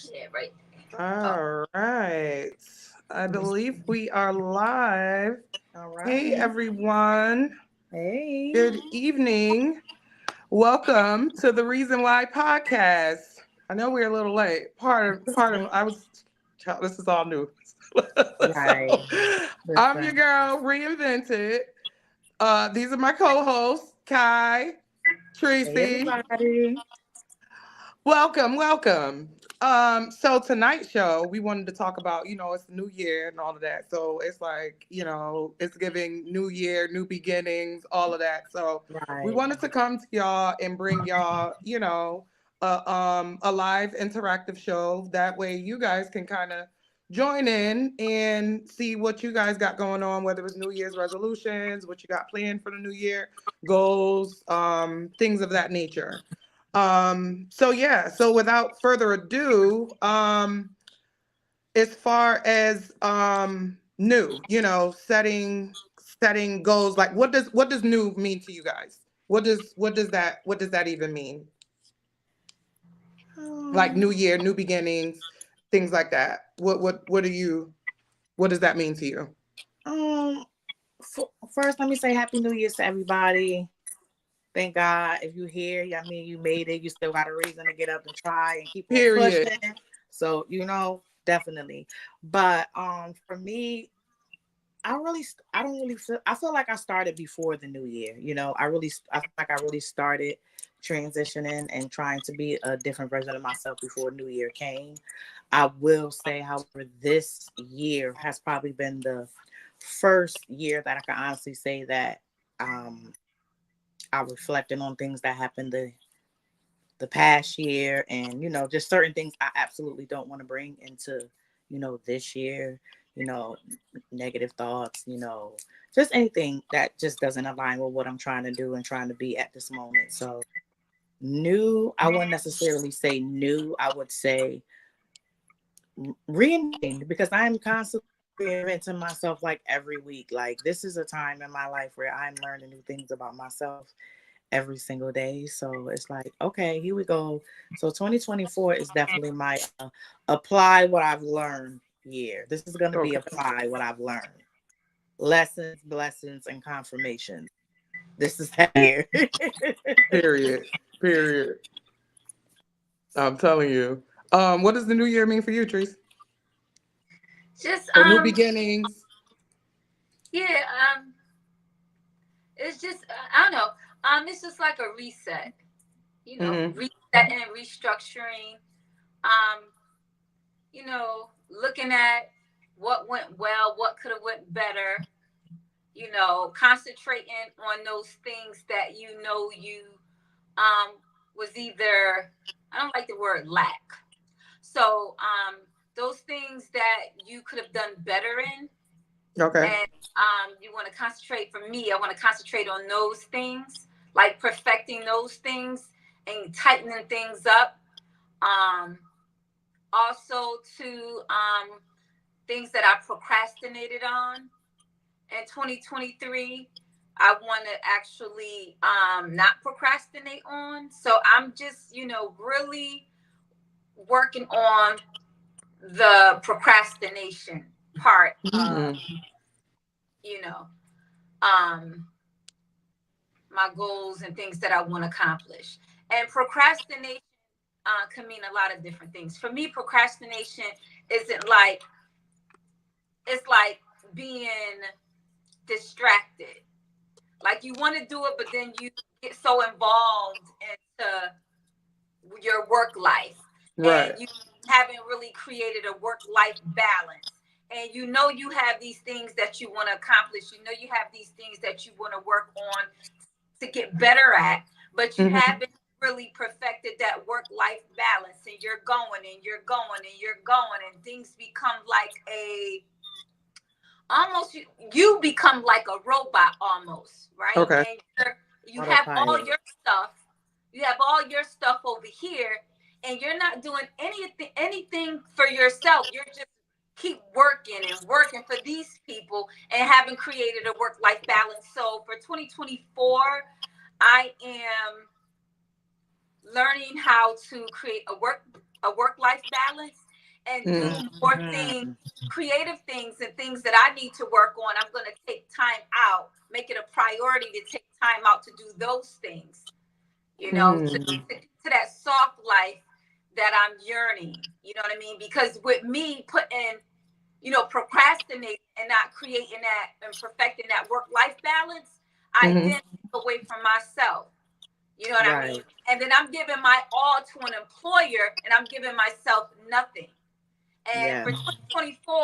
Yeah, right. Oh, All right. I believe we are live. All Hey, right. everyone. Hey. Good evening. Welcome to the Reason Why podcast. I know we're a little late. This is all new. Right. So, I'm your Listen. girl, Reinvented. These are my co-hosts, Kye, Hey, Terese. everybody. Welcome, welcome. So tonight's show, we wanted to talk about, it's the new year and all of that. So it's like, it's giving new year, new beginnings, all of that. So we Right. wanted to come to y'all and bring y'all, a live interactive show. That way you guys can kind of join in and see what you guys got going on, whether it's New Year's resolutions, what you got planned for the new year, goals, things of that nature. So yeah, so without further ado, as far as new, setting goals, like what does new mean to you guys? What does that even mean? Like Um, new year, new beginnings, things like that. What does that mean to you? um, First, let me say Happy New Year's to everybody. Thank God if you're here. I mean, you made it. You still got a reason to get up and try and keep on Period. pushing. So, definitely. But for me, I don't really feel, I feel like I started before the new year. I feel like I really started transitioning and trying to be a different version of myself before new year came. I will say, however, this year has probably been the first year that I can honestly say that um I reflected on things that happened the past year, and just certain things I absolutely don't want to bring into this year. you know Negative thoughts, just anything that just doesn't align with what I'm trying to do and trying to be at this moment. So new, I wouldn't necessarily say new, I would say reinventing, because I'm constantly reinventing myself like every week. Like, this is a time in my life where I'm learning new things about myself every single day. So it's like, okay, here we go. So 2024 is definitely my apply what I've learned year. This is going to be Okay. apply what I've learned. Lessons, blessings, and confirmations. This is that year. Period. Period. I'm telling you. What does the new year mean for you, Trees? just Or new beginnings? yeah, it's just I don't know. It's just like a reset. Mm-hmm. Reset and restructuring. Um, looking at what went well, what could have went better. Concentrating on those things that you was either, I don't like the word lack. So those things that you could have done better in, Okay. and you want to concentrate. For me, I want to concentrate on those things, like perfecting those things and tightening things up. Um, Also to things that I procrastinated on in 2023, I want to actually not procrastinate on. So I'm just, really working on the procrastination part of, Mm. you know, um, my goals and things that I want to accomplish. And procrastination can mean a lot of different things. For me, procrastination isn't like, it's like being distracted. Like, you want to do it, but then you get so involved into your work life, and Right. you haven't really created a work life balance. And you have these things that you want to accomplish. You have these things that you want to work on to get better at, but you Mm-hmm. haven't really perfected that work life balance. And you're going and you're going and you're going, and things become like a almost, you become like a robot almost, right? Okay. And you have all Autopilot. your stuff, over here, and you're not doing anything for yourself. You're just keep working and working for these people and haven't created a work life balance. So for 2024, I am learning how to create a work a work-life balance and do more things, creative things and things that I need to work on. I'm going to take time out, make it a priority to take time out to do those things, you know, to that soft life that I'm yearning. You know what I mean? Because with me putting, you know, procrastinating and not creating that and perfecting that work-life balance, I then take away from myself. You know what I mean? And then I'm giving my all to an employer and I'm giving myself nothing. And for 2024,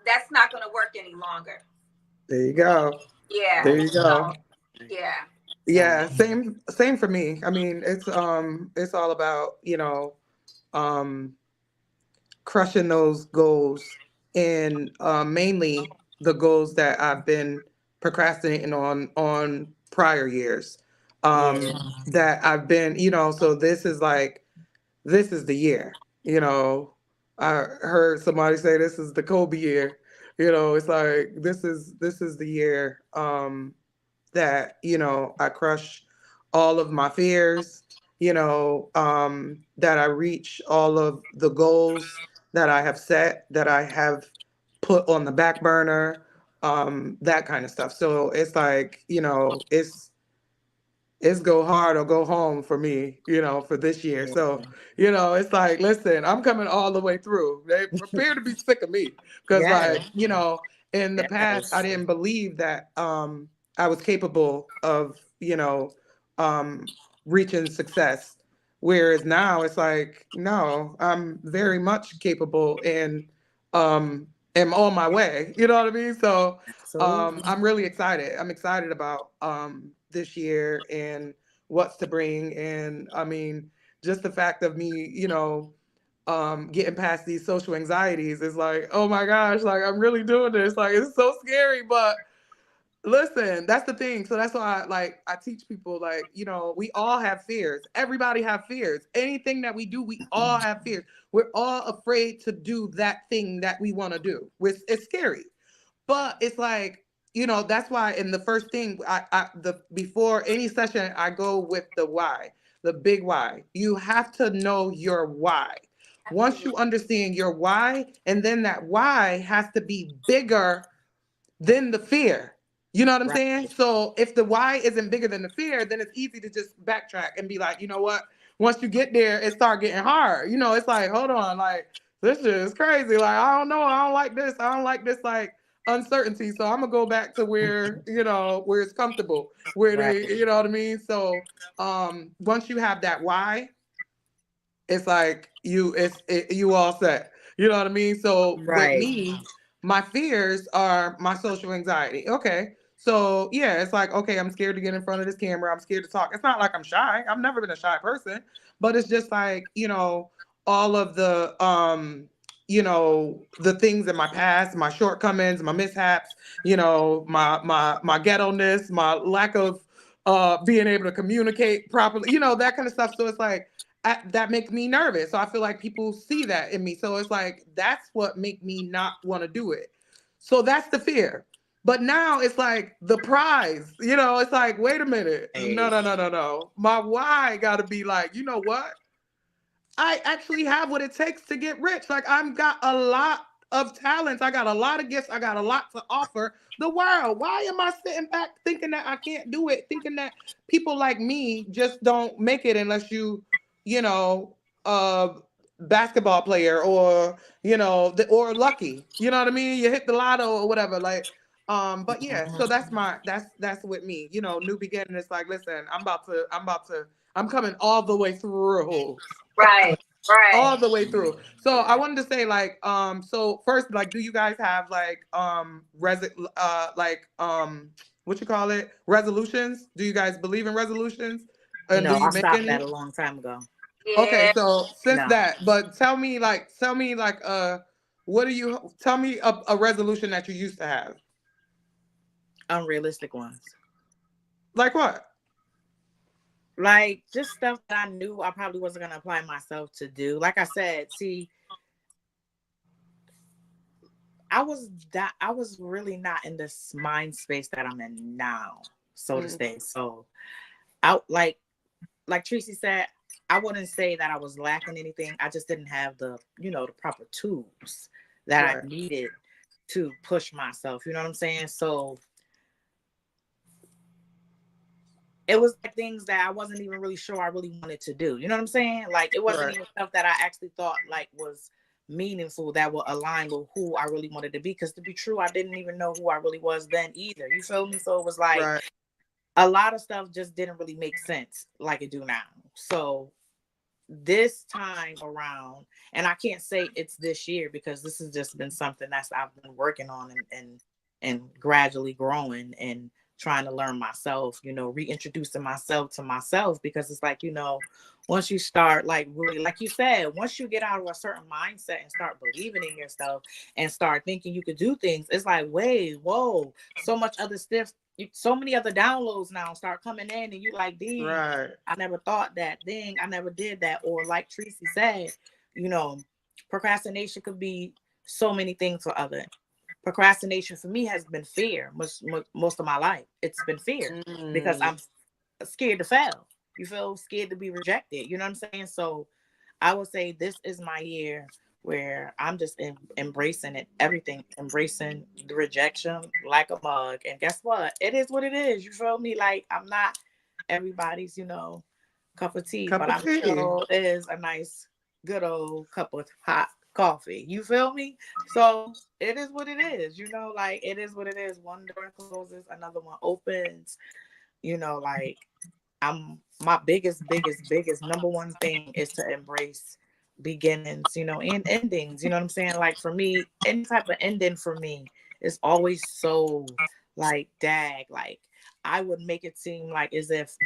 that's not going to work any longer. There you go. Yeah. There you go. So, yeah. Yeah, same for me. I mean, it's all about, you know, um crushing those goals, and mainly the goals that I've been procrastinating on prior years. That I've been, you know, so this is like, this is the year, you know. I heard somebody say this is the Kobe year. You know, it's like this is the year that, you know, I crush all of my fears, you know, that I reach all of the goals that I have set, that I have put on the back burner, that kind of stuff. So it's like, you know, it's go hard or go home for me, you know, for this year. So, you know, it's like, listen, I'm coming all the way through. They prepare to be sick of me. Because like, you know, in the past, I didn't believe that I was capable of, you know, reaching success. Whereas now it's like, no, I'm very much capable and am on my way. You know what I mean? So I'm really excited. I'm excited about this year and what's to bring. And I mean, just the fact of me, you know, getting past these social anxieties is like, oh my gosh, like I'm really doing this. Like it's so scary, but listen, that's the thing. So that's why I teach people, like, you know, we all have fears. Everybody have fears. Anything that we do, we all have fears. We're all afraid to do that thing that we want to do. It's scary. But it's like, you know, that's why in the first thing, the before any session, I go with the why, the big why. You have to know your why. Once you understand your why, and then that why has to be bigger than the fear. You know what I'm saying? So if the why isn't bigger than the fear, then it's easy to just backtrack and be like, you know what? Once you get there, it start getting hard. You know, it's like, hold on, like this shit is crazy. Like, I don't know, I don't like this. I don't like this like uncertainty. So I'm gonna go back to where, you know, where it's comfortable, where they, you know what I mean? So once you have that why, it's like you all set. You know what I mean? So with me, my fears are my social anxiety. Okay. So yeah, it's like, okay, I'm scared to get in front of this camera. I'm scared to talk. It's not like I'm shy. I've never been a shy person, but it's just like, you know, all of the you know, the things in my past, my shortcomings, my mishaps, you know, my ghetto-ness, my lack of being able to communicate properly, you know, that kind of stuff. So it's like that makes me nervous. So I feel like people see that in me. So it's like, that's what make me not want to do it. So that's the fear. But now it's like the prize, you know, it's like, wait a minute. No. My why got to be like, you know what? I actually have what it takes to get rich. Like I've got a lot of talents. I got a lot of gifts. I got a lot to offer the world. Why am I sitting back thinking that I can't do it? Thinking that people like me just don't make it unless you know, basketball player or, you know, or lucky. You know what I mean? You hit the lotto or whatever. Like, but yeah, so that's with me. You know, new beginning. It's like, listen, I'm coming all the way through. Right. All the way through. So I wanted to say, like, so first, like, do you guys have like what you call it, resolutions? Do you guys believe in resolutions? And No, do you I make stopped any? that a long time ago. Okay, Yeah. so since No, that, but tell me like what do you tell me a resolution that you used to have? unrealistic ones. Like what? Like just stuff that I knew I probably wasn't gonna apply myself to do. Like I said, see, I was really not in this mind space that I'm in now, so to say. So out like Tracy said, I wouldn't say that I was lacking anything. I just didn't have the, the proper tools that I Right. needed to push myself. You know what I'm saying? So it was like things that I wasn't even really sure I really wanted to do. You know what I'm saying? Like it wasn't Right. even stuff that I actually thought like was meaningful that would align with who I really wanted to be. Because to be true, I didn't even know who I really was then either. You feel me? So it was like Right. a lot of stuff just didn't really make sense like it do now. So this time around, and I can't say it's this year because this has just been something that's I've been working on and gradually growing and trying to learn myself, reintroducing myself to myself, because it's like, once you start like really, like you said, once you get out of a certain mindset and start believing in yourself and start thinking you could do things, it's like, wait, whoa, so much other stuff, so many other downloads now start coming in, and you like, dang, Right. I never thought that. Dang, I never did that. Or like Tracy said, you know, procrastination could be so many things for other. Procrastination for me has been fear most of my life. It's been fear because Mm. I'm scared to fail. You feel scared to be rejected. You know what I'm saying? So I would say this is my year where I'm just embracing it, everything, embracing the rejection like a mug. And guess what? It is what it is. You feel me? Like I'm not everybody's, cup of tea, Cup but of I'm tea. sure is a nice, good old cup of hot coffee. You feel me? So it is what it is. Like it is what it is. One door closes, another one opens. Like I'm my biggest number one thing is to embrace beginnings, and endings. You know what I'm saying? Like for me, any type of ending for me is always so like like I would make it seem like as if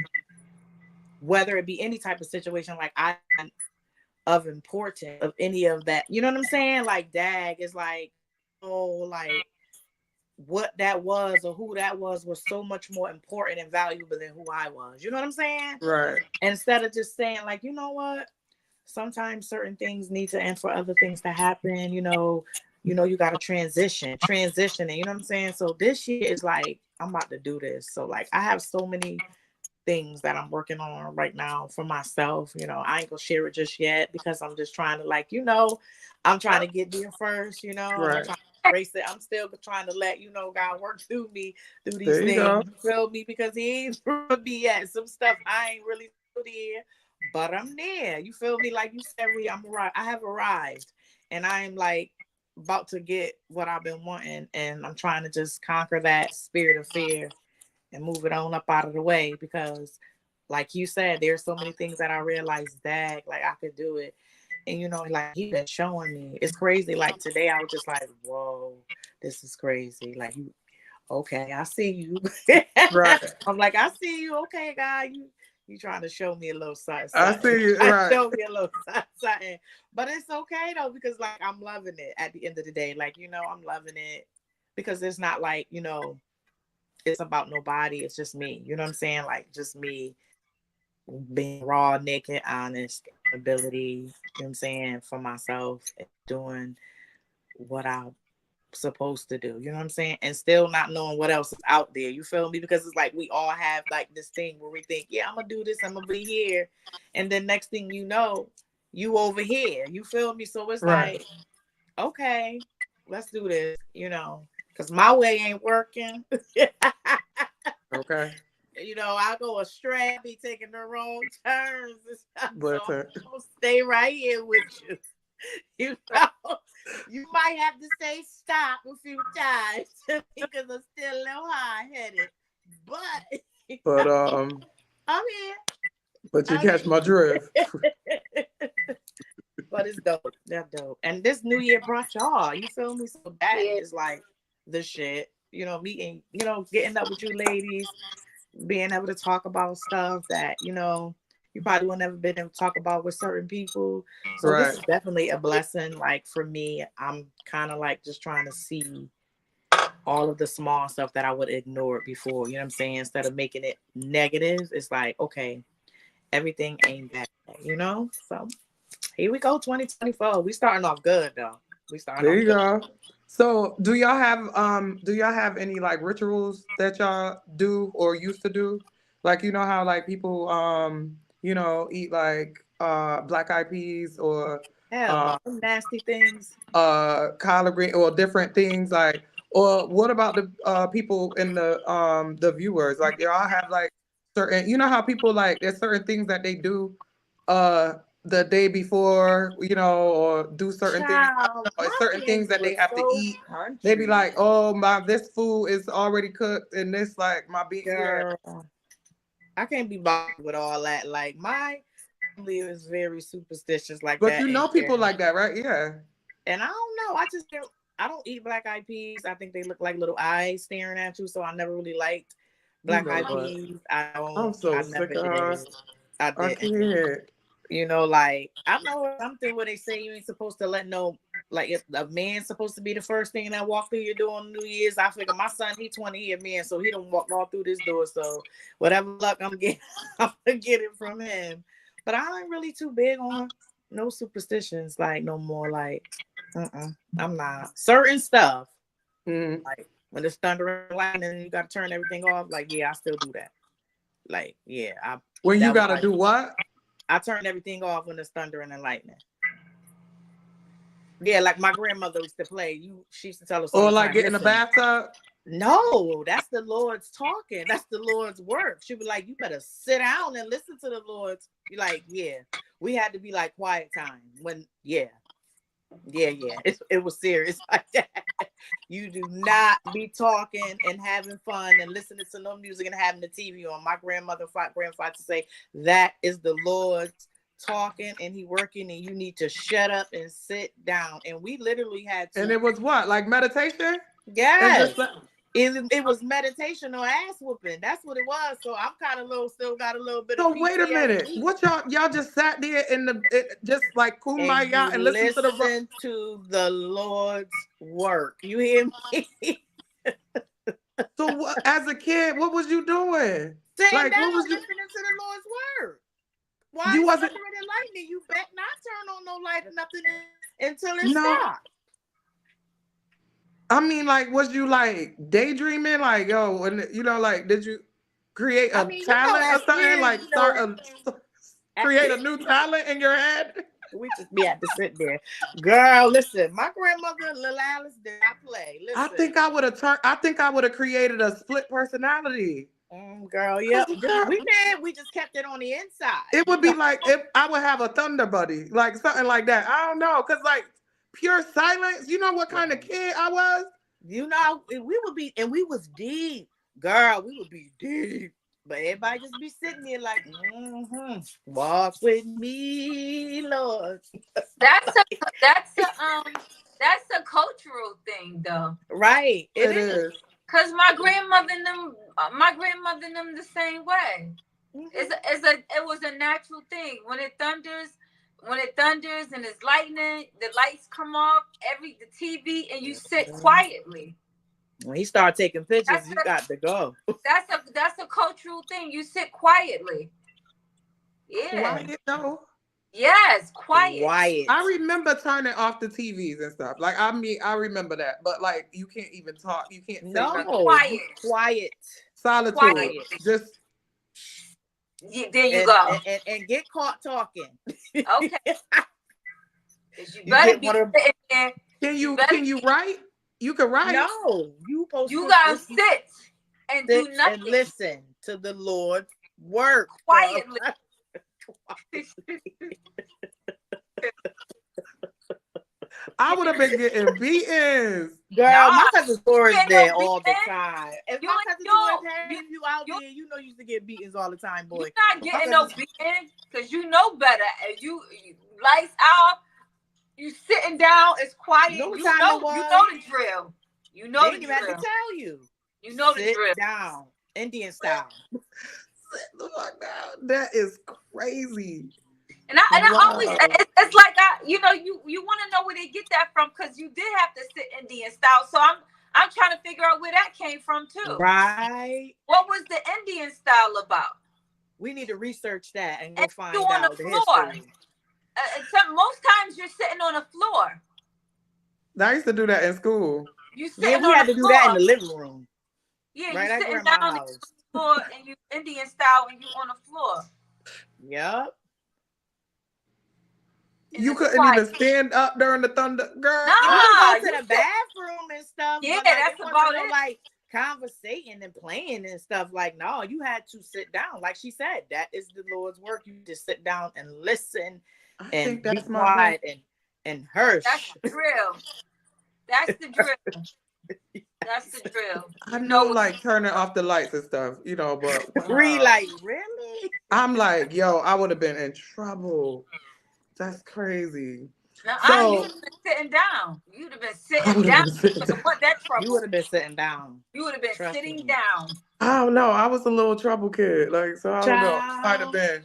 whether it be any type of situation, like I of importance of any of that. You know what I'm saying? Like is like, oh, like what that was or who that was so much more important and valuable than who I was. You know what I'm saying? Right. Instead of just saying like, you know what? Sometimes certain things need to end for other things to happen. You got to transition, and you know what I'm saying. So this year is like I'm about to do this. So like I have so many things that I'm working on right now for myself. I ain't gonna share it just yet because I'm just trying to like, I'm trying to get there first. I'm Right. trying to embrace it. I'm still trying to let God work through me through these There you things. go. You feel me? Because He ain't through me yet. Some stuff I ain't really through there, but I'm there. You feel me? Like you said, Ree, I'm arrived. I have arrived, and I am like about to get what I've been wanting, and I'm trying to just conquer that spirit of fear and move it on up out of the way, because like you said, there's so many things that I realized that like I could do it. And like He been showing me. It's crazy. Like today I was just like, whoa, this is crazy. Like you, okay, I see you. Right. I'm like, I see you. Okay, God, you trying to show me a little something, I something. see you. Right. Show me a little something, something. But it's okay though, because like I'm loving it at the end of the day. Like, I'm loving it because it's not like, it's about nobody. It's just me. You know what I'm saying? Like just me being raw, naked, honest, ability, you know what I'm saying, for myself and doing what I'm supposed to do. You know what I'm saying? And still not knowing what else is out there. You feel me? Because it's like we all have like this thing where we think, yeah, I'm gonna do this, I'm gonna be here. And then next thing you know, you over here. You feel me? So it's Right. like, okay, let's do this, because my way ain't working. Okay. I go astray, I be taking the wrong turns and stuff. So I'm Listen. gonna stay right here with you. You know, you might have to say stop a few times because I'm still a little high headed. But But I'm here. but you I'm catch my drift. here. But it's dope. That's dope. And this new year brought y'all. You feel me? So that Yeah. is like the shit. Meeting, getting up with you ladies, being able to talk about stuff that you probably would never been able to talk about with certain people. So this Right. is definitely a blessing. Like for me, I'm kind of like just trying to see all of the small stuff that I would ignore before. You know what I'm saying? Instead of making it negative, it's like, okay, everything ain't bad. So here we go, 2024. We starting off good though. We starting There off you good. go. So do y'all have any like rituals that y'all do or used to do? Like how like people eat like black eyed peas or Hell no, nasty things. collard green or different things like, or what about the people in the viewers, like they all have like certain, you know how people like there's certain things that they do uh the day before, you know, or do certain things, I Child, don't know, it's my certain things family that they was have to so eat. They be country. like, oh my, this food is already cooked and this like my beef, yeah. Girl, I can't be bothered with all that. Like my family is very superstitious like But you that, know people like that, right? Yeah. and I don't know. I don't eat black eyed peas. I think they look like little eyes staring at you. So I never really liked You black know eyed what? peas. I I'm don't. so I sick never of her. did. I I didn't. can't. You know, like I know something where they say you ain't supposed to let no, like if a man's supposed to be the first thing that walk through your door on New Year's. I figure my son, he 20 year man, so he don't walk all through this door. So whatever luck I'm getting, I'm gonna get it from him. But I ain't really too big on no superstitions, like no more. Like, I'm not certain stuff. Mm. Like when it's thunder and lightning, and you got to turn everything off. Like, yeah, I still do that. Like, yeah, When you that was gotta like do what? I turn everything off when it's thundering and lightning. Yeah, like my grandmother used to play. She used to tell us all Or the like time. get in the Listen, bathtub? no, that's the Lord's talking. That's the Lord's work. She'd be like, you better sit down and listen to the Lord's. Be like, yeah. We had to be like quiet time when, yeah. It was serious like that. You do not be talking and having fun and listening to no music and having the TV on. My grandfather to say that is the Lord's talking and he working and you need to shut up and sit down. And we literally had And to. it was what? Like meditation? And Yes. just like, It was meditation or ass whooping. That's what it was. So I'm kind of still got a little bit of so wait a minute. PTSD. What y'all just sat there in just like And you kumbaya and listened to the listen to the Lord's work. You hear me? So what, as a kid, what was you doing? Sitting Like down, what was you listening to the Lord's word. Why you is wasn't thundering and lightning? You bet not turn on no light or nothing until it no. stops. I mean, like, was you like daydreaming? Like, yo, when you know, like, did you create I a mean, you know, talent or as something? kids, Like, create a new talent in your head? we just be had to sit there. Girl, listen, my grandmother, Lil Alice, did not play. I Listen. think I would have turned. I think I would have created a split personality. Girl, yep. We Girl, did. We just kept it on the inside. it would be like if I would have a thunder buddy, like something like that. I don't know, cause like pure silence. You know what kind of kid I was? You know, we would be, and we was deep, girl. We would be deep, but everybody just be sitting there like, walk with me, Lord. That's a cultural thing though. Right, it is. Cause my grandmother and them the same way. It was a natural thing. When it thunders and it's lightning, the lights come off, the TV, and you sit quietly. When he started taking pictures, you got to go. That's a cultural thing. You sit quietly. Yeah. Quiet though. Yes, quiet. I remember turning off the TVs and stuff. Like I mean, I remember that. But like, you can't even talk. You can't say nothing. Quiet. Solitude. Quiet. Just. Yeah, there you go. And get caught talking. Okay. You better be sitting there. Can you write? You can write. No, you gotta sit and do nothing. And listen to the Lord's work quietly. I would have been getting beatings. Girl, my cousin Doris there all the time. If my cousin Doris had you out there, you know you used to get beatings all the time, boy. You're not getting no beating because you know better. You lights out, you sitting down, it's quiet. You know the drill. You know the drill. They have to tell you. You know the drill. Sit down, Indian style. That is crazy. And I always, it's like you want to know where they get that from because you did have to sit Indian style. So I'm trying to figure out where that came from too. Right. What was the Indian style about? We need to research that and go find out the history. Most times you're sitting on the floor. I used to do that in school. We had to do that in the living room. Yeah, right, you're sitting down on the floor and you Indian style and you on the floor. Yep. in You the couldn't quiet. even stand up during the thunder, girl. Nah, You can go you to the bathroom and stuff, Yeah, but like that's it wasn't about no it. like conversating and playing and stuff. Like, no, you had to sit down. Like she said, that is the Lord's work. You just sit down and listen I and think be that's my thing. quiet and hush. That's the drill. That's the drill. That's the drill. I You know, know, like turning off the lights and stuff, you know, but Ree, wow. like, really? I'm like, yo, I would have been in trouble. That's crazy. you So would have been sitting down. You'd have been I sitting would have down. been sitting You down. wouldn't want that You would trouble. have been sitting down. You would have been Trust sitting me. down. I don't know. I was a little trouble kid, like so. I don't know. Might have Child, been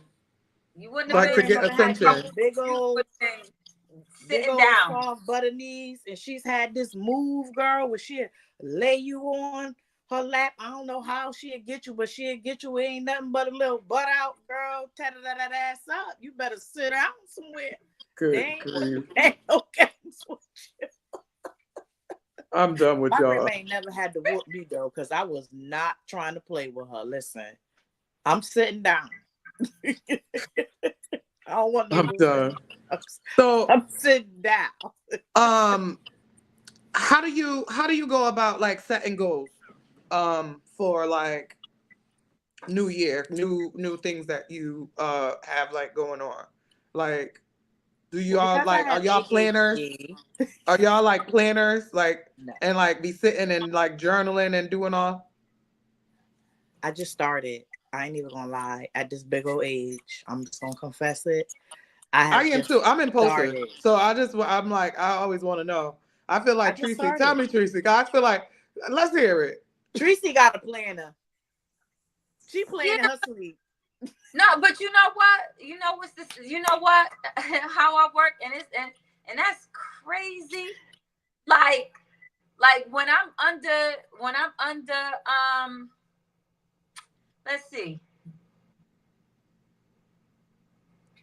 You wouldn't have my like to been get grandmother in had these attention. trouble. big You old would have been big sitting old down. soft butter knees, and she's had this move, girl, where she'd lay you on her lap. I don't know how she'd get you, but she'd get you. It ain't nothing but a little butt out, girl. Tatted that ass up. You better sit down somewhere. Good Ain't grief. no games with you. I'm done with My y'all. grandma ain't never had to whoop me though, because I was not trying to play with her. Listen, I'm sitting down. I don't want no I'm done. So I'm sitting down. how do you go about like setting goals for like new year, new things that you have like going on? Like do Well, y'all because I like are have y'all planners? ADHD, Are y'all like planners like no, and like be sitting and like journaling and doing all? I just started. I ain't even gonna lie. At this big old age, I'm just gonna confess it. I I have am just too. I'm impulsive. started. So I'm like I always want to know. I feel I like just Tracy, tell started. me Tracy. 'Cause I feel like let's hear it. Tracy got a planner. She Yeah. playing in her sleep. No, but you know what? You know what's this? You know what? How I work, and that's crazy. Like when I'm under let's see,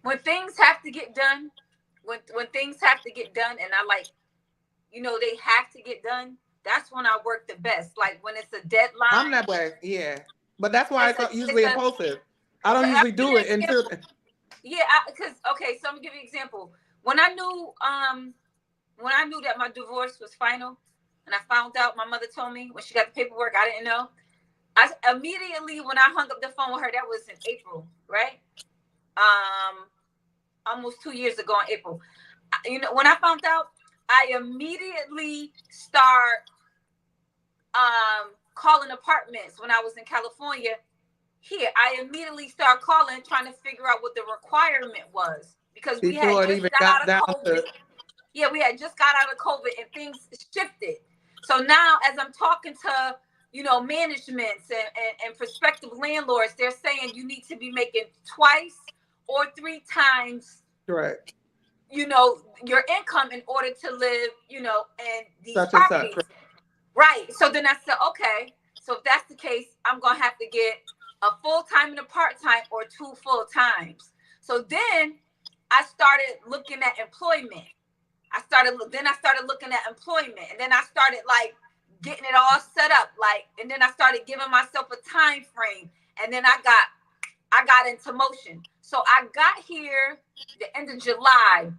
when things have to get done, when things have to get done, and I like, they have to get done. That's when I work the best. Like when it's a I'm deadline. that way, yeah. But that's why It's a it's usually it's a. impulsive. I don't I'll usually give do you an it until. example. Yeah, because okay, so I'm gonna give you an example. When I knew that my divorce was final, and I found out, my mother told me when she got the paperwork, I didn't know. I immediately, when I hung up the phone with her, that was in April, right? Almost 2 years ago in April. When I found out, I immediately start calling apartments when I was in California. Here, I immediately start calling, trying to figure out what the requirement was, because we had Before it just even got got out of down COVID. to Yeah, we had just got out of COVID and things shifted. So now, as I'm talking to, managements and prospective landlords, they're saying you need to be making twice or three times, correct your income in order to live, in these such and such. properties. Right. So then I said, okay, so if that's the case, I'm going to have to get a full-time and a part-time, or two full-times. So then I started looking at employment. Then I started looking at employment, and then I started like getting it all set up, like, and then I started giving myself a time frame, and then I got into motion. So I got here the end of July.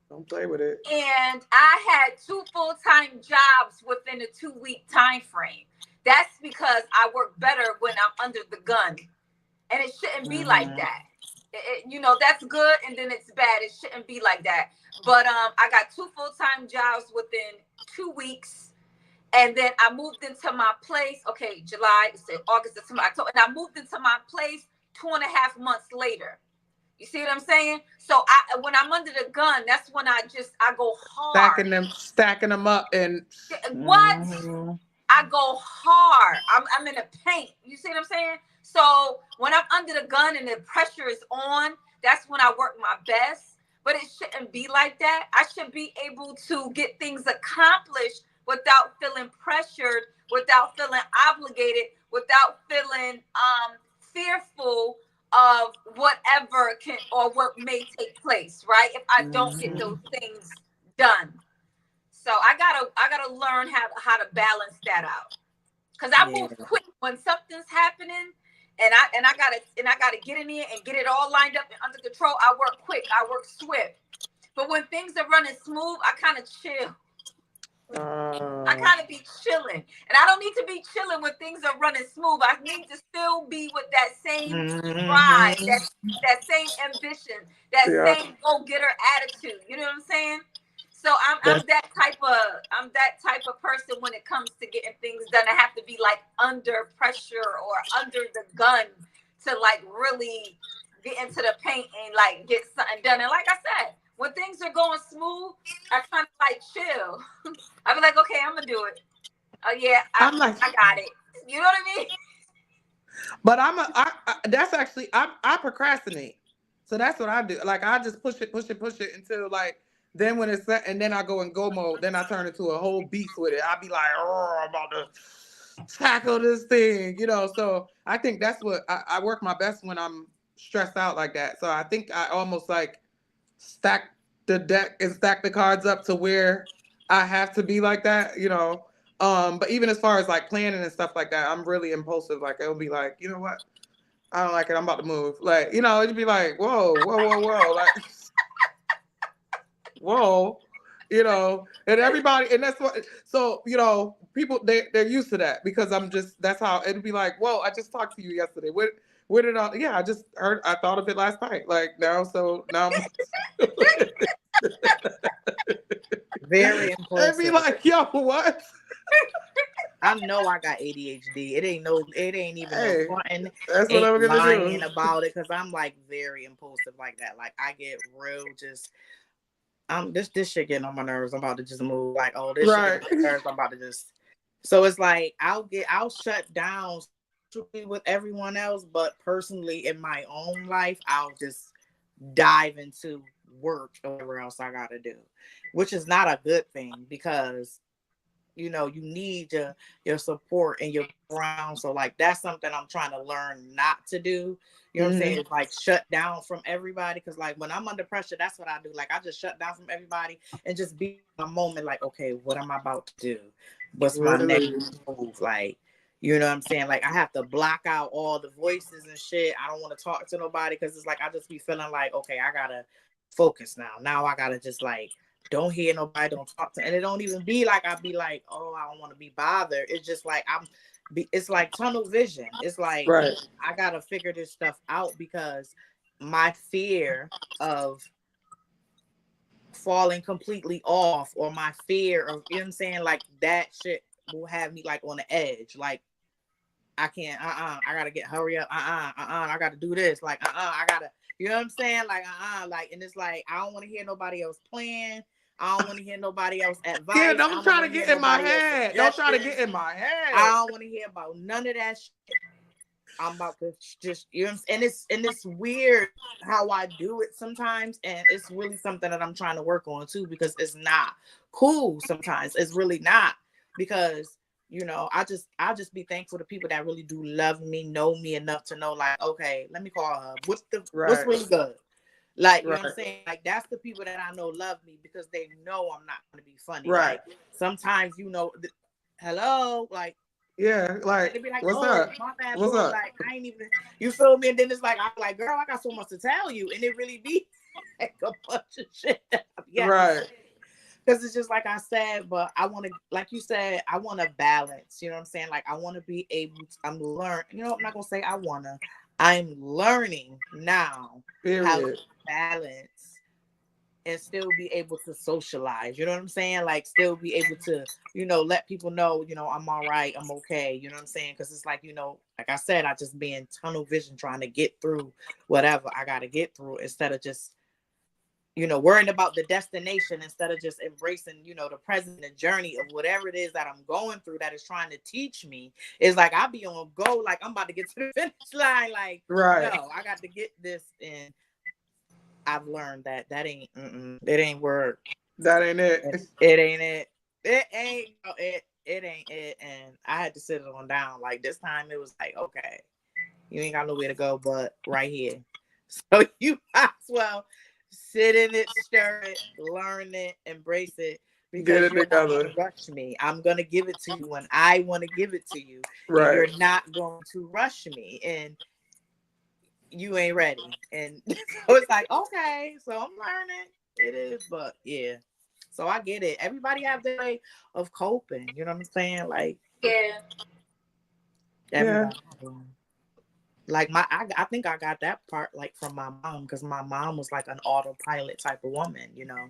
Don't play with it. And I had two full-time jobs within a 2-week time frame. That's because I work better when I'm under the gun, and it shouldn't be like that. That's good, and then it's bad. It shouldn't be like that. But I got two full-time jobs within 2 weeks, and then I moved into my place. Okay, July, August, September, October, and I moved into my place 2.5 months later. You see what I'm saying? So when I'm under the gun, that's when I go hard. Stacking them up, and What? I go hard. I'm in the paint. You see what I'm saying? So when I'm under the gun and the pressure is on, that's when I work my best. But it shouldn't be like that. I should be able to get things accomplished without feeling pressured, without feeling obligated, without feeling fearful of whatever can or what may take place, right? If I don't get those things done. So I gotta learn how to balance that out. Cause I move quick when something's happening, and I gotta get in there and get it all lined up and under control. I work quick, I work swift. But when things are running smooth, I kind of chill. I Uh, kind of be chilling, and I don't need to be chilling when things are running smooth. I need to still be with that same drive, Mhm. that same ambition, that yeah, same go getter attitude. You know what I'm saying? So that's, I'm that type of person when it comes to getting things done. I have to be like under pressure or under the gun to like really get into the paint and like get something done. And like I said, when things are going smooth, I kind of like chill. I be like, okay, I'm gonna do it. Oh yeah, I'm like, I got it. You know what I mean? but that's actually, I procrastinate. So that's what I do. Like, I just push it until like, then when it's set, and then I go in go mode, then I turn into a whole beast with it. I be like, oh, I'm about to tackle this thing, you know? So I think that's what I work my best when I'm stressed out like that. So I think I almost like stack the deck and stack the cards up to where I have to be like that, you know. But even as far as like planning and stuff like that, I'm really impulsive. Like, it'll be like, you know what? I don't like it. I'm about to move. Like, you know, it'd be like, whoa, like, whoa, you know, and everybody, and that's what. So, you know, people they're used to that because I'm just, that's how it'd be like. Whoa, I just talked to you yesterday. Where did I? Yeah, I just heard. I thought of it last night. Like, now, so now I'm. Very It'd be impulsive. like, yo, what? I know I got ADHD. It ain't even no Hey, fun. that's what Ain't I'm gonna lying do. about it because I'm like very impulsive like that. Like I get real just this shit getting on my nerves. I'm about to just move. Like, oh, this shit getting Right. on my nerves. I'm about to just. So it's like I'll shut down with everyone else, but personally in my own life, I'll just dive into work or whatever else I gotta do, which is not a good thing because you need your support and your ground. So like that's something I'm trying to learn not to do. You know what I'm saying? Hmm. It's like shut down from everybody. Cause like when I'm under pressure, that's what I do. Like I just shut down from everybody and just be in a moment like, okay, what am I about to do? What's my next Really. move? Like, you know what I'm saying? Like I have to block out all the voices and shit. I don't want to talk to nobody because it's like I just be feeling like, okay, I gotta focus now. Now I gotta just like don't hear nobody, don't talk to, and it don't even be like I be like, oh, I don't want to be bothered. It's just like it's like tunnel vision. It's like Right. I gotta figure this stuff out because my fear of falling completely off or my fear of, you know what I'm saying, like that shit will have me like on the edge. Like I can't, I gotta hurry up, I gotta do this, like, I gotta, you know what I'm saying? Like, like, and it's like, I don't want to hear nobody else plan. I don't want to hear nobody else Yeah, advice. I don't don't try want to to hear get in my nobody else head. Don't try to get suggestions. in my I head. don't want to hear about none of that shit. I'm about to just, you know, and it's weird how I do it sometimes, and it's really something that I'm trying to work on too because it's not cool sometimes. It's really not because I just be thankful to people that really do love me, know me enough to know like, okay, let me call her. What's Right. really good? Like, you know what I'm Right. saying? Like that's the people that I know love me because they know I'm not going to be funny. Right. Like sometimes hello, like Yeah. and Like, they'd be like, what's "Oh, up? my bad, What's boo." up? Like, I ain't even, you feel me? And then it's like, I'm like, girl, I got so much to tell you, and it really be like a bunch of shit that I have to Right. say. Because it's just like I said, but I want to, like you said, I want to balance. You know what I'm saying? Like, I want to be able to, I'm learn. You know, I'm not gonna say I wanna. I'm learning now how to Period. balance and still be able to socialize. You know what I'm saying? Like still be able to, let people know, I'm all right, I'm okay. You know what I'm saying? Because it's like, like I said, I just be in tunnel vision trying to get through whatever I got to get through instead of just, worrying about the destination instead of just embracing, the present and journey of whatever it is that I'm going through that is trying to teach me. It's like I be on go, like I'm about to get to the finish line. Like, Right. no, I got to get this in. I've learned that ain't it ain't work. That ain't it. It ain't it. It ain't it. And I had to sit it on down. Like this time it was like, okay, you ain't got nowhere to go but right here. So you might as well sit in it, stir it, learn it, embrace it. Get Because it you're not together. going to rush me. I'm going to give it to you when I want to give it to you. And Right. you're not going to rush me. And you ain't ready. And so it's like, okay, so I'm learning. It is, but yeah. So I get it. Everybody have their way of coping. You know what I'm saying? Like Yeah. Yeah. everybody. Like I think I got that part like from my mom because my mom was like an autopilot type of woman. You know,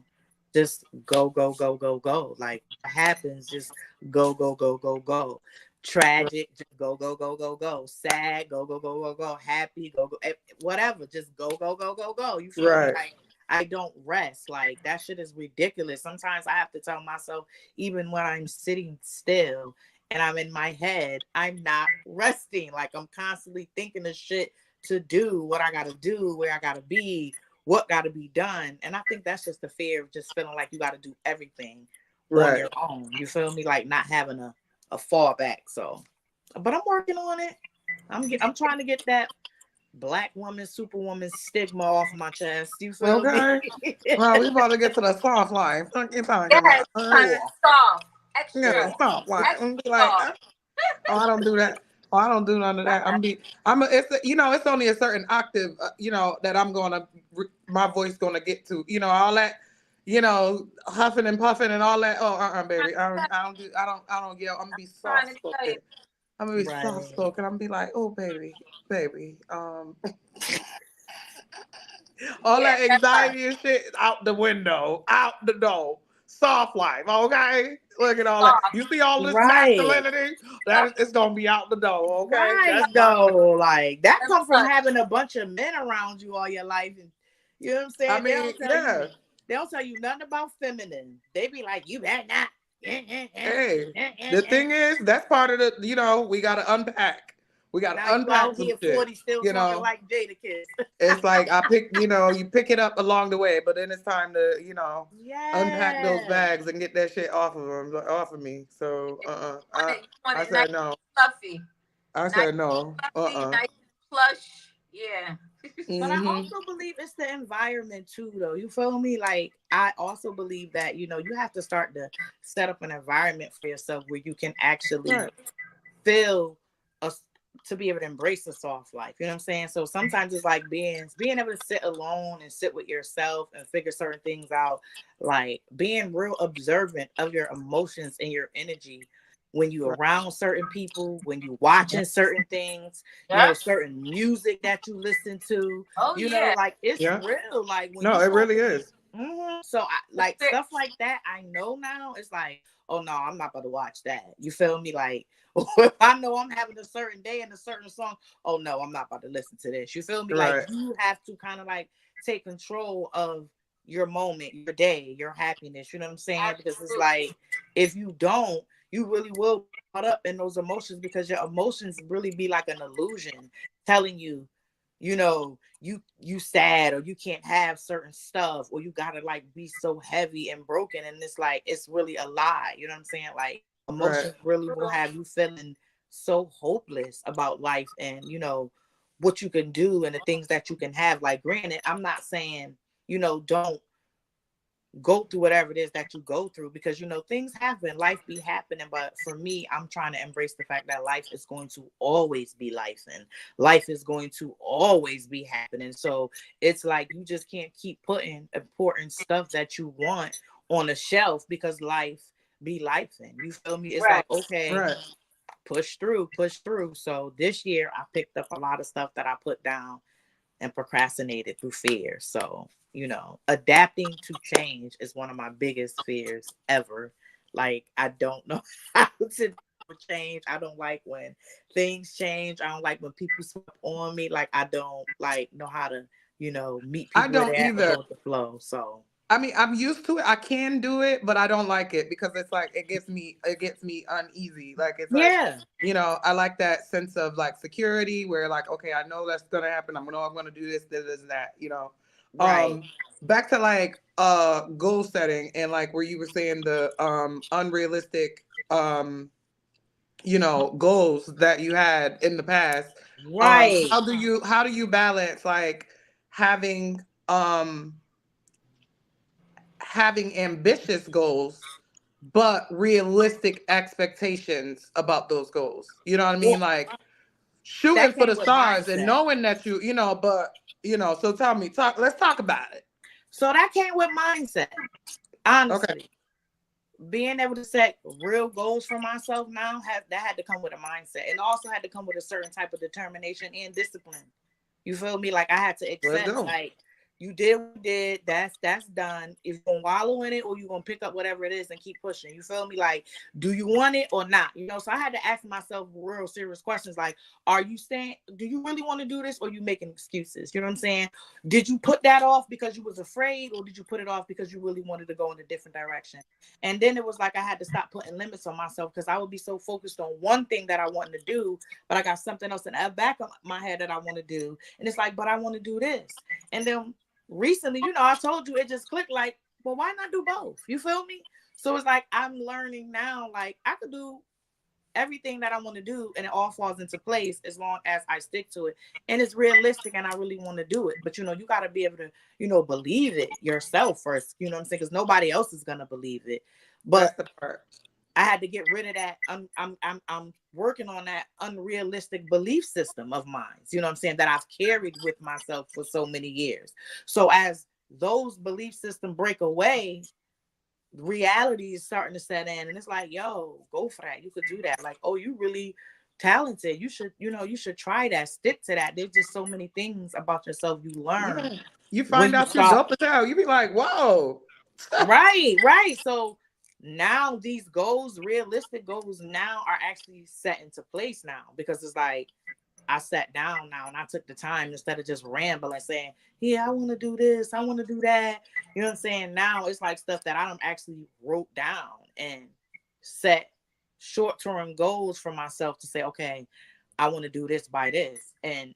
just go go go go go. Like what happens, just go go go go go. Tragic, just go go go go go. Sad, go go go go go. Happy, go go. Whatever, just go go go go go. You feel me? Right. Like I don't rest. Like that shit is ridiculous. Sometimes I have to tell myself, even when I'm sitting still and I'm in my head, I'm not resting. Like I'm constantly thinking of shit to do, what I gotta do, where I gotta be, what gotta be done. And I think that's just the fear of just feeling like you gotta do everything on Right. your own. You feel me? Like not having a fallback. So, but I'm working on it. I'm trying to get that black woman, superwoman stigma off my chest. You feel me? Okay. Well, we about to get to the soft life. What you talking Yes, about? All right. kind of soft, Yeah, extra, soft life. extra I'm be like, soft. oh, I don't do that. Oh, I don't do none of that. It's only a certain octave, that I'm gonna, my voice gonna get to, all that, huffing and puffing and all that. Oh, baby, I don't yell. I'm gonna be Trying soft to tell you. spoken. I'm gonna be soft Right. spoken. I'm gonna be like, oh, baby, all Yeah, that that's her. anxiety and shit out the window, out the door. Soft life, okay? Look at all that. Soft. You see all this Right. masculinity? It's gonna be out the door, okay? Right That's my. though. Like that That's come from her. having a bunch of men around you all your life. And you know what I'm I saying? mean, yeah. They don't tell you nothing about feminine. They be like, you better not. Hey, the thing is, that's part of the. We gotta unpack. We gotta Now you unpack out some here shit. 40 still You talking know, like Jada Kiss. it's like you pick it up along the way, but then it's time to, unpack those Yeah. bags and get that shit off of them, off of me. So, You want I it nice said no. and fluffy. I Nice said no. and fluffy, nice and plush. Yeah. But I Mm-hmm. also believe it's the environment too, though. You feel me? Like I also believe that you have to start to set up an environment for yourself where you can actually Right. feel a, to be able to embrace a soft life. You know what I'm saying? So sometimes it's like being able to sit alone and sit with yourself and figure certain things out, like being real observant of your emotions and your energy when you Right. around certain people, when you watching certain things, Yeah. certain music that you listen to, Oh yeah. like it's Yeah. real. Like when No, you it start really is. So like stuff like that, I know now. It's like, oh no, I'm not about to watch that. You feel me? Like if I know I'm having a certain day and a certain song, oh no, I'm not about to listen to this. You feel me? Like Right. you have to kind of like take control of your moment, your day, your happiness. You know what I'm saying? Because it's Absolutely. like if you don't, you really will be caught up in those emotions because your emotions really be like an illusion telling you, you sad or you can't have certain stuff or you gotta like be so heavy and broken, and it's like it's really a lie. You know what I'm saying? Like Right. emotions really will have you feeling so hopeless about life and what you can do and the things that you can have. Like granted, I'm not saying don't go through whatever it is that you go through because things happen, life be happening. But for me, I'm trying to embrace the fact that life is going to always be life and life is going to always be happening. So it's like you just can't keep putting important stuff that you want on a shelf because life be life. And you feel me? It's Right. like, okay, Right. push through, push through. So this year I picked up a lot of stuff that I put down and procrastinated through fear. So, adapting to change is one of my biggest fears ever. Like, I don't know how to change. I don't like when things change. I don't like when people swap on me. Like, I don't like know how to, meet I people where don't they're at and either. go with the flow. So, I mean, I'm used to it. I can do it, but I don't like it because it's like it gets me uneasy. Like it's like, yeah, I like that sense of like security where like, okay, I know that's gonna happen. I'm gonna do this, and that. right, Um, back to like goal setting and like where you were saying the unrealistic goals that you had in the past. right. How do you balance like having um having ambitious goals but realistic expectations about those goals? You know what I mean? Well, Like shooting that for the came with stars and mindset. knowing that so tell me, let's talk about it. So that came with mindset. Okay. Honestly, being able to set real goals for myself now had to come with a mindset, and also had to come with a certain type of determination and discipline. You feel me? Like I had to Let's accept, go. like, you did what you did. That's done. If you're gonna wallow in it, or you're gonna pick up whatever it is and keep pushing. You feel me? Like, do you want it or not? You know. So I had to ask myself real serious questions. Like, are you saying, do you really want to do this, or you making excuses? You know what I'm saying? Did you put that off because you was afraid, or did you put it off because you really wanted to go in a different direction? And then it was like I had to stop putting limits on myself, because I would be so focused on one thing that I wanted to do, but I got something else in the back of my head that I want to do. And it's like, but I want to do this. And then recently, I told you, it just clicked, like, well, why not do both? You feel me? So it's like I'm learning now, like, I could do everything that I want to do, and it all falls into place as long as I stick to it. And it's realistic, and I really want to do it. But you got to be able to, believe it yourself first. You know what I'm saying? Because nobody else is gonna believe it. That's But the part. I had to get rid of that. I'm working on that unrealistic belief system of mine. You know what I'm saying? That I've carried with myself for so many years. So as those belief system break away, reality is starting to set in, and it's like, yo, go for that. You could do that. Like, oh, you really talented. You should, you should try that. Stick to that. There's just so many things about yourself you learn Yeah. You when find you out you're stop. dope as hell. You be like, whoa. Right. So now these goals, realistic goals, now are actually set into place now, because it's like I sat down now and I took the time, instead of just rambling saying, yeah, I want to do this, I want to do that. You know what I'm saying? Now it's like stuff that I don't actually wrote down and set short-term goals for myself to say, okay, I want to do this by this. And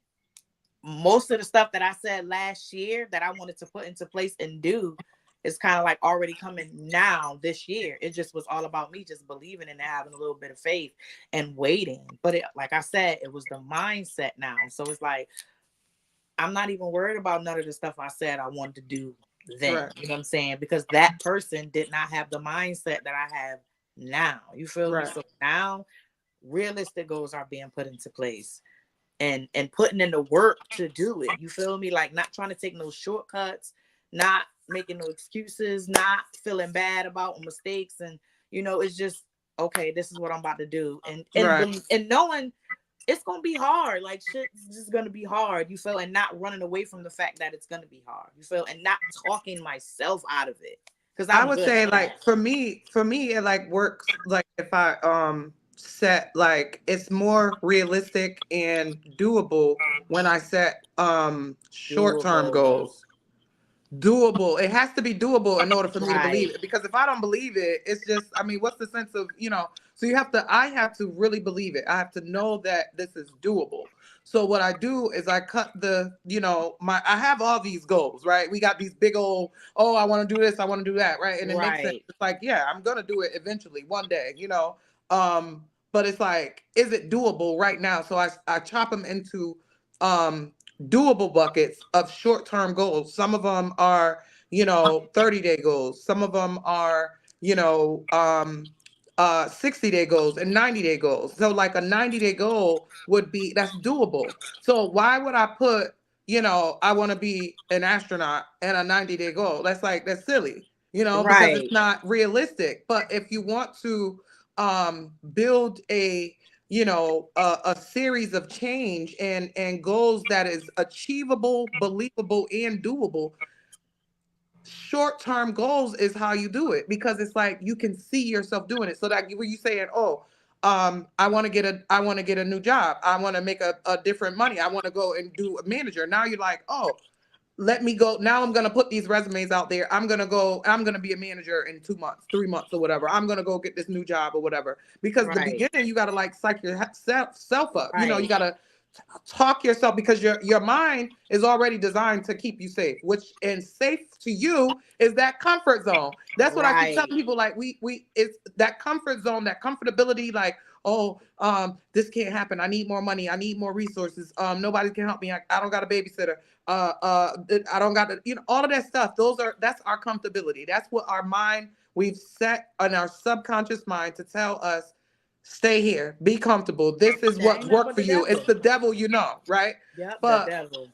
most of the stuff that I said last year that I wanted to put into place and do is kind of like already coming now this year. It just was all about me just believing and having a little bit of faith and waiting. But like I said, it was the mindset now. So it's like, I'm not even worried about none of the stuff I said I wanted to do then. Right. You know what I'm saying? Because that person did not have the mindset that I have now. You feel me? Right. So now realistic goals are being put into place, and putting in the work to do it. You feel me? Like, not trying to take no shortcuts, not making no excuses, not feeling bad about mistakes. And it's just, okay, this is what I'm about to do. Right. And knowing it's gonna be hard. Like, shit's just gonna be hard. You feel? And not running away from the fact that it's gonna be hard. You feel? And not talking myself out of it. Because I I'm would good say, at like, that. for me it like works like if I set, like, it's more realistic and doable when I set short-term Doable. goals. Doable. It has to be doable in order for me to believe Right. it. Because if I don't believe it, it's just, I mean, what's the sense of, so I have to really believe it. I have to know that this is doable. So what I do is I cut I have all these goals, right? We got these big old, oh, I want to do this, I want to do that, right? And it makes sense. Right. It's like, yeah, I'm gonna do it eventually, one day. But it's like, is it doable right now? So I chop them into um doable buckets of short-term goals. Some of them are, 30-day goals. Some of them are, 60-day goals and 90-day goals. So like a 90-day goal would be, that's doable. So why would I put, I want to be an astronaut and a 90-day goal? That's silly, because it's Right. not realistic. But if you want to build a series of change and goals that is achievable, believable, and doable, short-term goals is how you do it, because it's like you can see yourself doing it. So that when you saying, oh, I want to get a new job, I want to make a different money, I want to go and do a manager. Now you're like, oh, let me go. Now I'm going to put these resumes out there. I'm going to be a manager in 2 months, 3 months, or whatever. I'm going to go get this new job or whatever. Because the Right. beginning, you got to like psych yourself up. You Right. got to talk yourself, because your mind is already designed to keep you safe, which, and safe to you is that comfort zone. That's what I keep telling Right. people. Like, it's that comfort zone, that comfortability, like, oh, this can't happen, I need more money, I need more resources, nobody can help me, I don't got a babysitter, I don't got all of that stuff. That's our comfortability. That's what our mind, we've set on our subconscious mind to tell us, stay here, be comfortable. This is That what ain't nothing worked but for the you. It's devil. the devil, right? Yep, the But devil.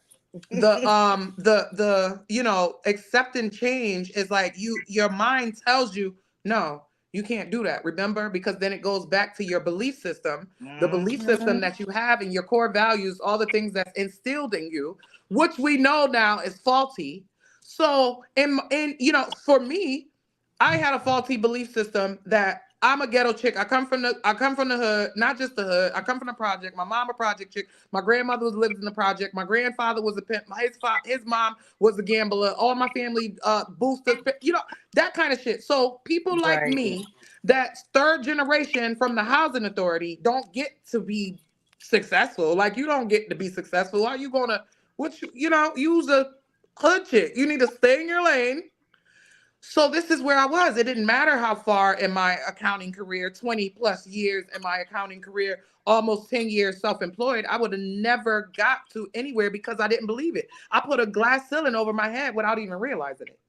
the you know, accepting change is like your mind tells you no, you can't do that, remember, because then it goes back to your belief system, the belief system Mhm. that you have and your core values, all the things that's instilled in you, which we know now is faulty. So in you know, for me, I had a faulty belief system that I'm a ghetto chick. I come from the hood, not just the hood. I come from the project. My mom a project chick. My grandmother was lived in the project. My grandfather was a pimp. His mom was a gambler. All my family boosters, you know, that kind of shit. So people like Right. me, that's third generation from the housing authority, don't get to be successful. Like, you don't get to be successful. Why are you gonna you know, use a hood chick? You need to stay in your lane. So this is where I was. It didn't matter how far in my accounting career, 20 plus years in my accounting career, almost 10 years self-employed, I would have never got to anywhere because I didn't believe it. I put a glass ceiling over my head without even realizing it,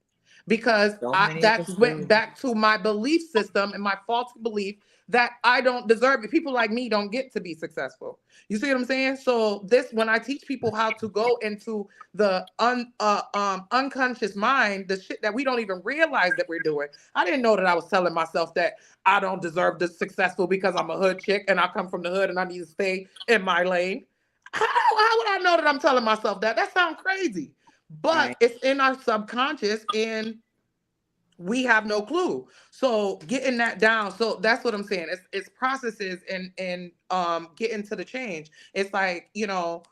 because So many of that us went do. back to my belief system and my false belief that I don't deserve it. People like me don't get to be successful. You see what I'm saying? So this, when I teach people how to go into the unconscious mind, the shit that we don't even realize that we're doing. I didn't know that I was telling myself that I don't deserve this successful because I'm a hood chick and I come from the hood and I need to stay in my lane. How would I know that I'm telling myself that? That sounds crazy. But Right. it's in our subconscious and we have no clue. So getting that down. So that's what I'm saying. It's processes and getting to the change. It's like, you know,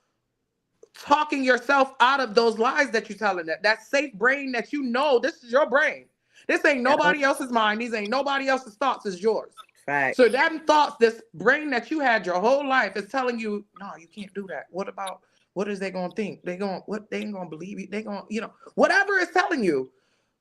talking yourself out of those lies that you're telling, that safe brain that you know this is your brain. This ain't Yep. nobody else's mind. These ain't nobody else's thoughts. Is yours. So Facts. that thoughts, this brain that you had your whole life is telling you, no, you can't do that. What about, what is they gonna think? They ain't gonna believe you. They gonna, you know, whatever it's telling you.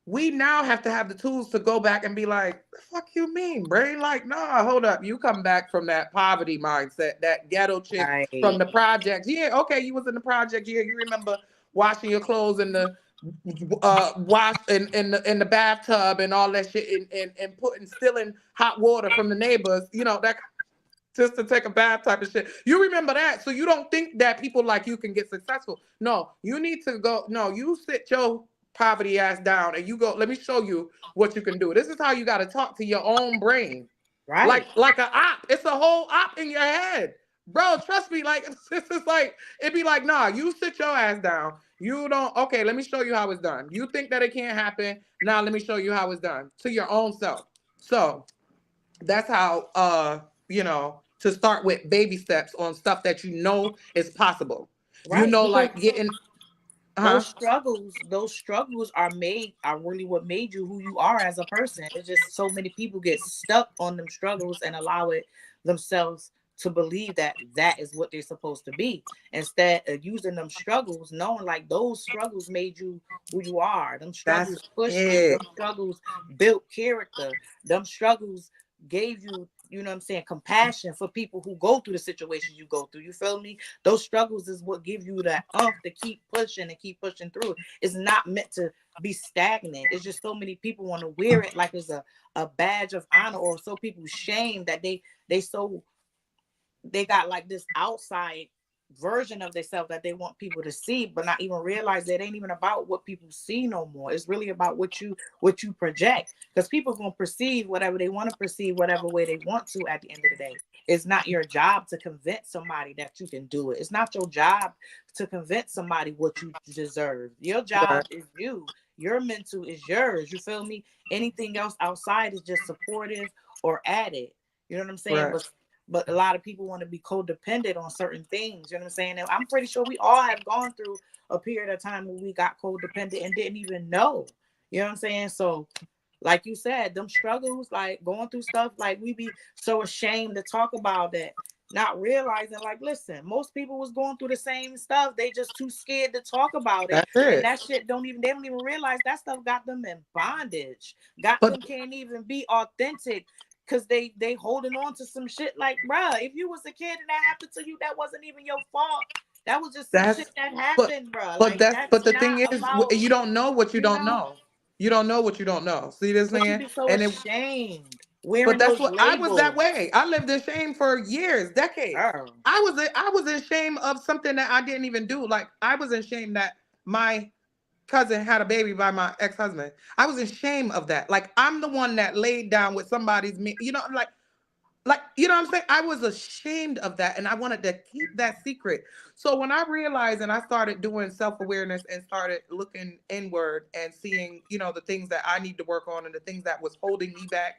We now have to have the tools to go back and be like, the fuck you mean, brain? Like, nah, hold up. You come back from that poverty mindset, that ghetto chick from Right. the project. Yeah, okay, you was in the project. Yeah, you remember washing your clothes in the wash in the bathtub and all that shit, and putting stealing hot water from the neighbors, you know, that just to take a bath type of shit. You remember that. So you don't think that people like you can get successful. No, you need to go. No, you sit your poverty ass down and you go, let me show you what you can do. This is how you got to talk to your own brain. Right. Like a op. It's a whole op in your head. Bro, trust me, like this is like, it'd be like, nah, you sit your ass down. You don't, okay, let me show you how it's done. You think that it can't happen. Now let me show you how it's done to your own self. So that's how you know, to start with baby steps on stuff that you know is possible. You Right. know, Because like getting those struggles are really what made you who you are as a person. It's just so many people get stuck on them struggles and allow it themselves to believe that that is what they're supposed to be, instead of using them struggles, knowing like those struggles made you who you are. Them that's struggles pushed you. it. Them struggles built character. Them struggles gave you, you know what I'm saying, compassion for people who go through the situations you go through. You feel me? Those struggles is what give you that to keep pushing and keep pushing through. It's not meant to be stagnant. It's just so many people want to wear it like it's a badge of honor, or so people shame that they so they got like this outside version of themselves that they want people to see, but not even realize that it ain't even about what people see no more. It's really about what you project, because people gonna perceive whatever they want to perceive, whatever way they want to. At the end of the day, it's not your job to convince somebody that you can do it. It's not your job to convince somebody what you deserve. Your Right, job is you. Your mental is yours. You feel me? Anything else outside is just supportive or added. You know what I'm saying? right. But a lot of people want to be codependent on certain things. You know what I'm saying? And I'm pretty sure we all have gone through a period of time where we got codependent and didn't even know. You know what I'm saying? So, like you said, them struggles, like going through stuff, like we be so ashamed to talk about that, not realizing, like, listen, most people was going through the same stuff. They just too scared to talk about it. That's And it. that shit they don't even realize that stuff got them in bondage, got But them can't even be authentic, because they holding on to some shit. Like, bruh, if you was a kid and that happened to you, that wasn't even your fault. That was just some shit that's that but happened, bruh. but Like, that's that's but the thing not is, about, you don't know what you you don't know, know. You don't know what you don't know. See this but you man? be so And it ashamed. But wearing that's those what I was that labels. way. I lived in shame for years, decades. Oh, I was in shame of something that I didn't even do. Like I was in shame that my cousin had a baby by my ex-husband. I was in shame of that. Like I'm the one that laid down with somebody's you know, like you know what I'm saying? I was ashamed of that and I wanted to keep that secret. So when I realized and I started doing self-awareness and started looking inward and seeing, you know, the things that I need to work on and the things that was holding me back,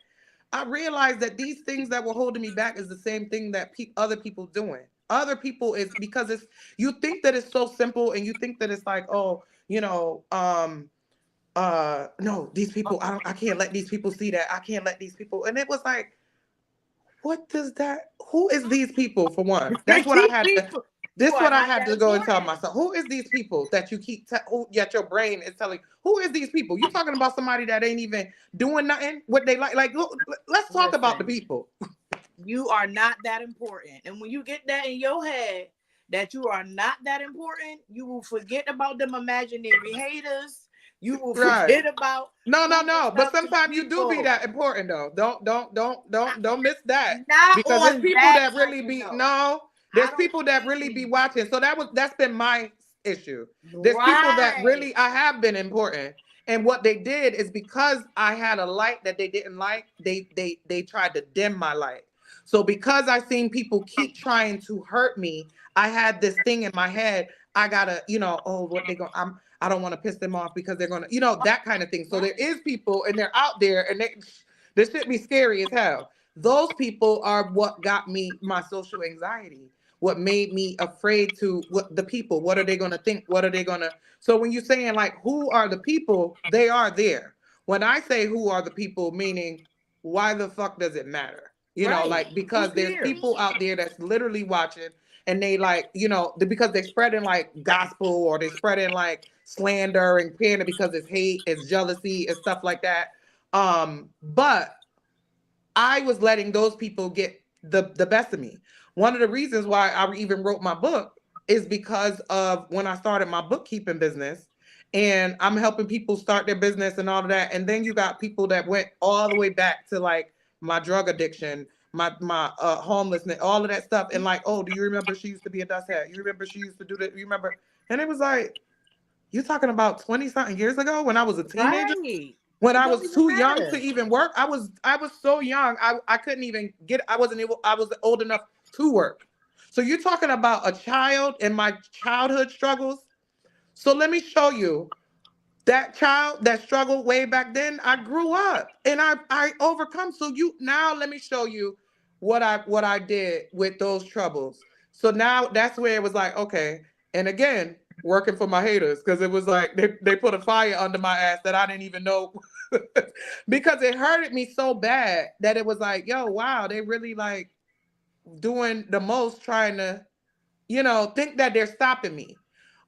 I realized that these things that were holding me back is the same thing that other people doing. Other people is because it's you think that it's so simple and you think that it's like, oh, you know, no, these people, I can't let these people see that. I can't let these people. And it was like, what does that, who is these people for one? That's what I these had to, people who this are what I not had that to go and tell important. myself. Who is these people that you keep, yet your brain is telling, who is these people? You talking about somebody that ain't even doing nothing, what they like. Like, look, let's talk about the Listen, people. you are not that important. And when you get that in your head that you are not that important, you will forget about them imaginary haters. You will Right. forget about No, no, who no. reached But out to sometimes you do be people. that important though. Don't miss that. Not Because there's on people that that type really of be note. no, I there's don't people that really be see. watching. So that's been my issue. There's people that Right. really I have been important. And what they did is because I had a light that they didn't like, they tried to dim my light. So because I seen people keep trying to hurt me, I had this thing in my head. I gotta, you know, oh, what they going I don't want to piss them off because they're gonna, you know, that kind of thing. So there Right. is people and they're out there and this should be scary as hell. Those people are what got me my social anxiety. What made me afraid to what the people, what are they gonna think? What are they gonna so when you're saying like who are the people, they are there. When I say who are the people, meaning why the fuck does it matter? You know, Right. like Who because there's cares? people out there that's literally watching and they like, you know, because they're spreading like gospel or they're spreading like slander and pander because it's hate, it's jealousy, and stuff like that. But I was letting those people get the best of me. One of the reasons why I even wrote my book is because of when I started my bookkeeping business and I'm helping people start their business and all of that. And then you got people that went all the way back to like my drug addiction, my homelessness, all of that stuff. And like, oh, do you remember she used to be a dust hat? You remember she used to do that? You remember? And it was like, you talking about 20 something years ago when I was a teenager? Right. When It I don't was even too young to matter. even work, I was so young. I couldn't even get I wasn't able I was old enough to work. So you're talking about a child and my childhood struggles. So let me show you that child that struggled way back then. I grew up and I overcome. So you now let me show you what I did with those troubles. So now that's where it was like, okay, and again, working for my haters, because it was like they put a fire under my ass that I didn't even know because it hurted me so bad that it was like, yo, wow, they really like doing the most trying to, you know, think that they're stopping me.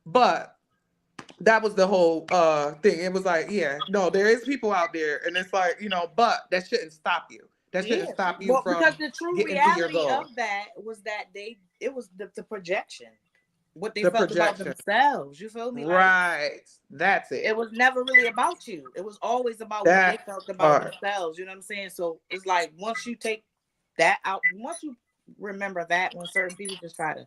But that was the whole thing. It was like, yeah, no, there is people out there, and it's like, you know, but that shouldn't stop you. That shouldn't Yeah. stop you Well, because from the true getting to your reality goal. of that was that it was the projection. What they The felt about projection. themselves. You feel me? Like Right. That's it it. was never really about you. It was always about what they That felt about part. themselves. You know what I'm saying? So it's like once you take that out, once you remember that when certain people just try to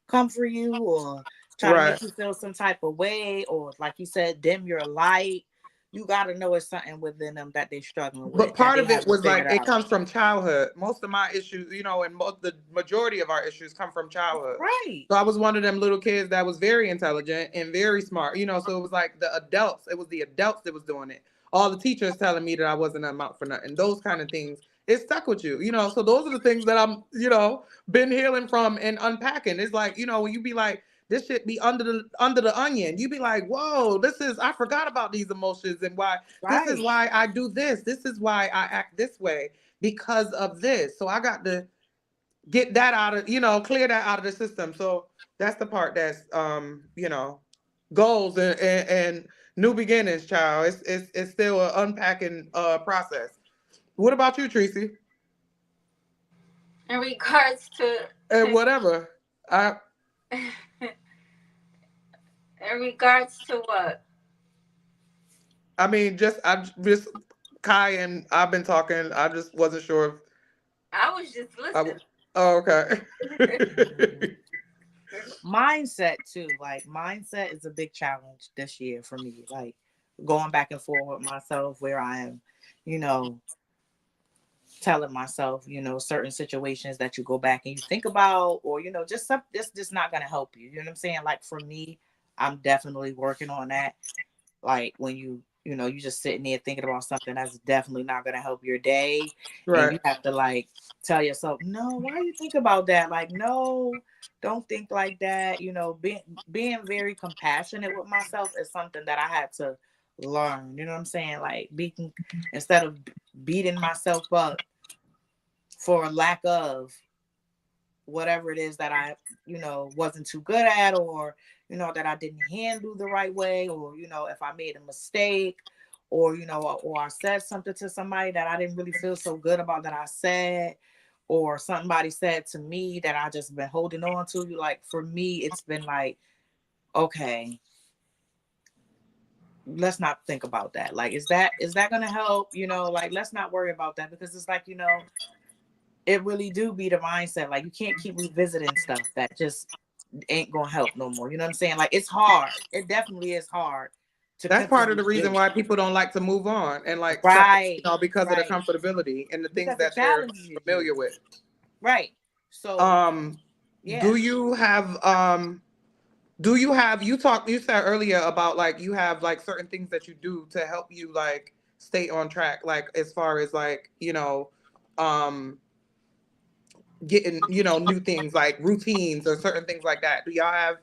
comfort you or try to Right. make you feel some type of way, or like you said, dim your light, you gotta know it's something within them that they're struggling But with that part they of it haven't was like figured it out. comes from childhood. Most of my issues, you know, and the majority of our issues come from childhood. Right. So I was one of them little kids that was very intelligent and very smart, you know. So it was like the adults, it was the adults that was doing it. All the teachers telling me that I wasn't an amount for nothing. Those kind of things, it stuck with you, you know. So those are the things that I'm, you know, been healing from and unpacking. It's like, you know, when you be like, this shit be under the onion. You be like, whoa, this is I forgot about these emotions and why this is Right. why I do this. This is why I act this way because of this. So I got to get that out of, you know, clear that out of the system. So that's the part that's you know, goals and new beginnings, child. It's still an unpacking process. What about you, Tracy? In regards And to whatever. I in regards to what? I mean, just Kye and I've been talking. I just wasn't sure if I was just I. listening. Oh, okay. Mindset too. Like mindset is a big challenge this year for me. Like going back and forth with myself where I am, you know, telling myself, you know, certain situations that you go back and you think about, or, you know, just something that's just not going to help you. You know what I'm saying? Like for me, I'm definitely working on that. Like when you know, you just sitting there thinking about something that's definitely not going to help your day. And Right. you have to like tell yourself, no, why you think about that? Like, no, don't think like that. You know, being very compassionate with myself is something that I had to learn. You know what I'm saying? Like instead of beating myself up for lack of whatever it is that I, you know, wasn't too good at, or, you know, that I didn't handle the right way, or, you know, if I made a mistake, or, you know, or I said something to somebody that I didn't really feel so good about that I said, or somebody said to me that I just been holding on to. You like, for me, it's been like, okay, let's not think about that. Like, is that gonna help? You know, like, let's not worry about that, because it's like, you know, it really do be the mindset. Like you can't keep revisiting stuff that just ain't gonna help no more. You know what I'm saying? Like it's hard. It definitely is hard to That's part of continue the reason doing. why people don't like to move on and like stuff, you Right, know, because of the right. comfortability and the things Because it that they're challenges you. familiar with. Right. So Um, yeah. do you have you said earlier about like you have like certain things that you do to help you like stay on track, like as far as like, you know, um getting, you know, new things like routines or certain things like that. Do y'all have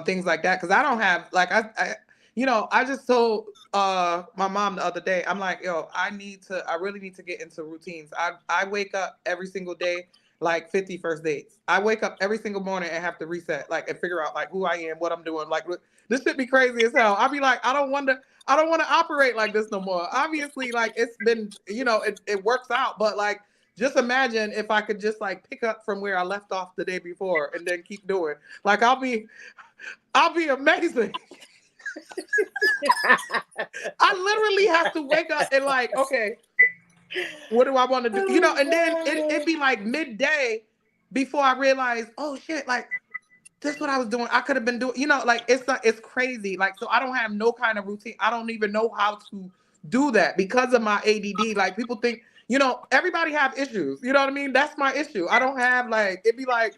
things like that? Because I don't have like I you know, I just told my mom the other day, I'm like, yo, I really need to get into routines. I wake up every single day like 50 first dates. I wake up every single morning and have to reset, like, and figure out like who I am, what I'm doing. Like this should be crazy as hell. I'll be like, I don't want to operate like this no more. Obviously, like it's been, you know, it works out, but like just imagine if I could just like pick up from where I left off the day before and then keep doing. Like I'll be amazing. I literally have to wake up and like, okay, what do I want to do? You know, and then it'd be like midday before I realize, oh shit, like that's what I was doing. I could have been doing, you know, like it's crazy. Like, so I don't have no kind of routine. I don't even know how to do that because of my ADD. Like people think, you know, everybody have issues. You know what I mean? That's my issue. I don't have like, it'd be like,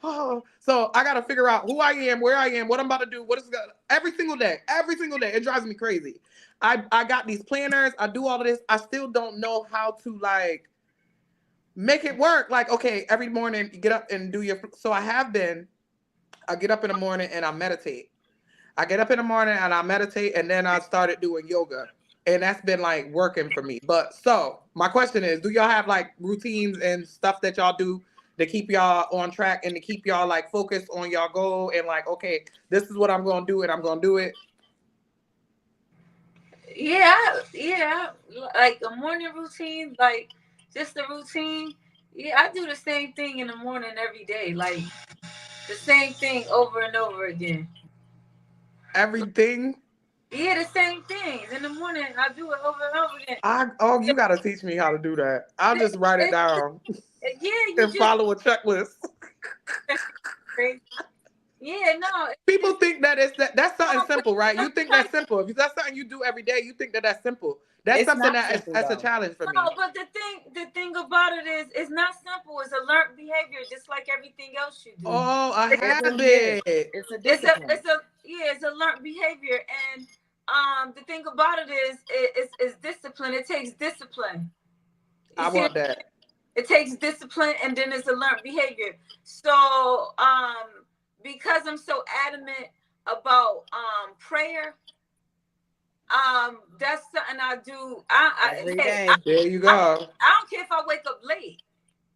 oh, so I got to figure out who I am, where I am, what I'm about to do, what is every single day, every single day. It drives me crazy. I got these planners. I do all of this. I still don't know how to like make it work. Like, okay, every morning you get up and do your, so I get up in the morning and I meditate. I get up in the morning and I meditate, and then I started doing yoga. And that's been like working for me. But so my question is, do y'all have like routines and stuff that y'all do to keep y'all on track and to keep y'all like focused on y'all goal and like, okay, this is what I'm gonna do and I'm gonna do it? Yeah, like a morning routine, like just a routine. Yeah, I do the same thing in the morning every day, like the same thing over and over again. Everything. Yeah, the same things in the morning. I do it over and over again. You gotta teach me how to do that. I'll just write it down Yeah, you and just follow a checklist. yeah, no, it's People just think that that's something no, but simple, right? I'm You think trying. that's simple. If that's something you do every day, you think that that's simple. That's It's something not simple that's a though. challenge for No, me. but the thing about it is, it's not simple. It's a learned behavior, just like everything else you do. Oh, a It really is. habit. It's a It's a, discipline. it's a, yeah, it's a learned behavior, and the thing about it is, it's discipline. It takes discipline. You I see, want that. it takes discipline, and then it's a learned behavior. So, because I'm so adamant about prayer, that's something I do. Every Hey, day. There you I, go. I don't care if I wake up late,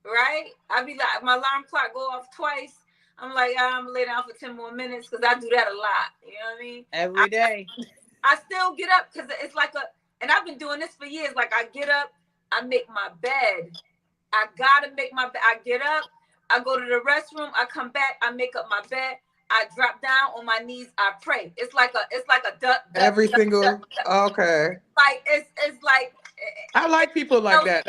right? I be like, my alarm clock go off twice. I'm like, I'm gonna lay down for 10 more minutes because I do that a lot. You know what I mean? Every day. I still get up because it's like and I've been doing this for years. Like I get up, I make my bed. I gotta make my bed. I get up, I go to the restroom, I come back, I make up my bed, I drop down on my knees, I pray. It's like a duck, duck, Every duck, duck, single duck. okay. Like it's like I like people like that.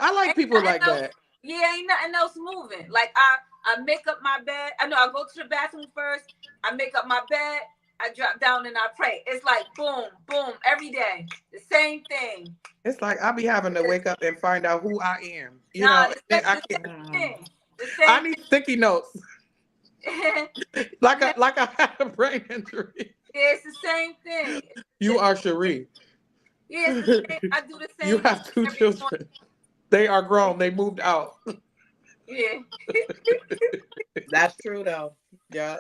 I like Ain't people nothing like else. that. Yeah, ain't nothing else moving. Like I make up my bed. I know I go to the bathroom first. I make up my bed. I drop down and I pray. It's like boom, boom, every day. The same thing. It's like I be having to wake up and find out who I am. You Nah, know, the and same, I the can't. same thing. The I same need sticky notes, thing. like I had a brain injury. Yeah, it's the same thing. You are Cherie. Yeah, it's the same. I do the You same have thing two every morning. children. They are grown. They moved out. Yeah. That's true though. Yeah.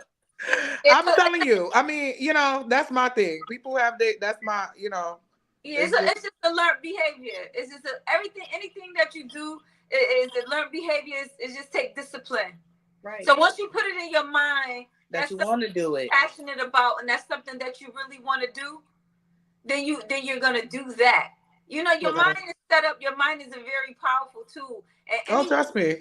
It's I'm a, telling you. I mean, you know, that's my thing. People have that's my, you know, yeah, it's just it's just a learned behavior. It's just everything, anything that you do is a learned behavior. Is just take discipline. Right. So once you put it in your mind, That that's you something want to do it. you're passionate about, and that's something that you really want to do. Then you're gonna do that. You know, your okay. mind is set up. Your mind is a very powerful tool, and Oh, trust me.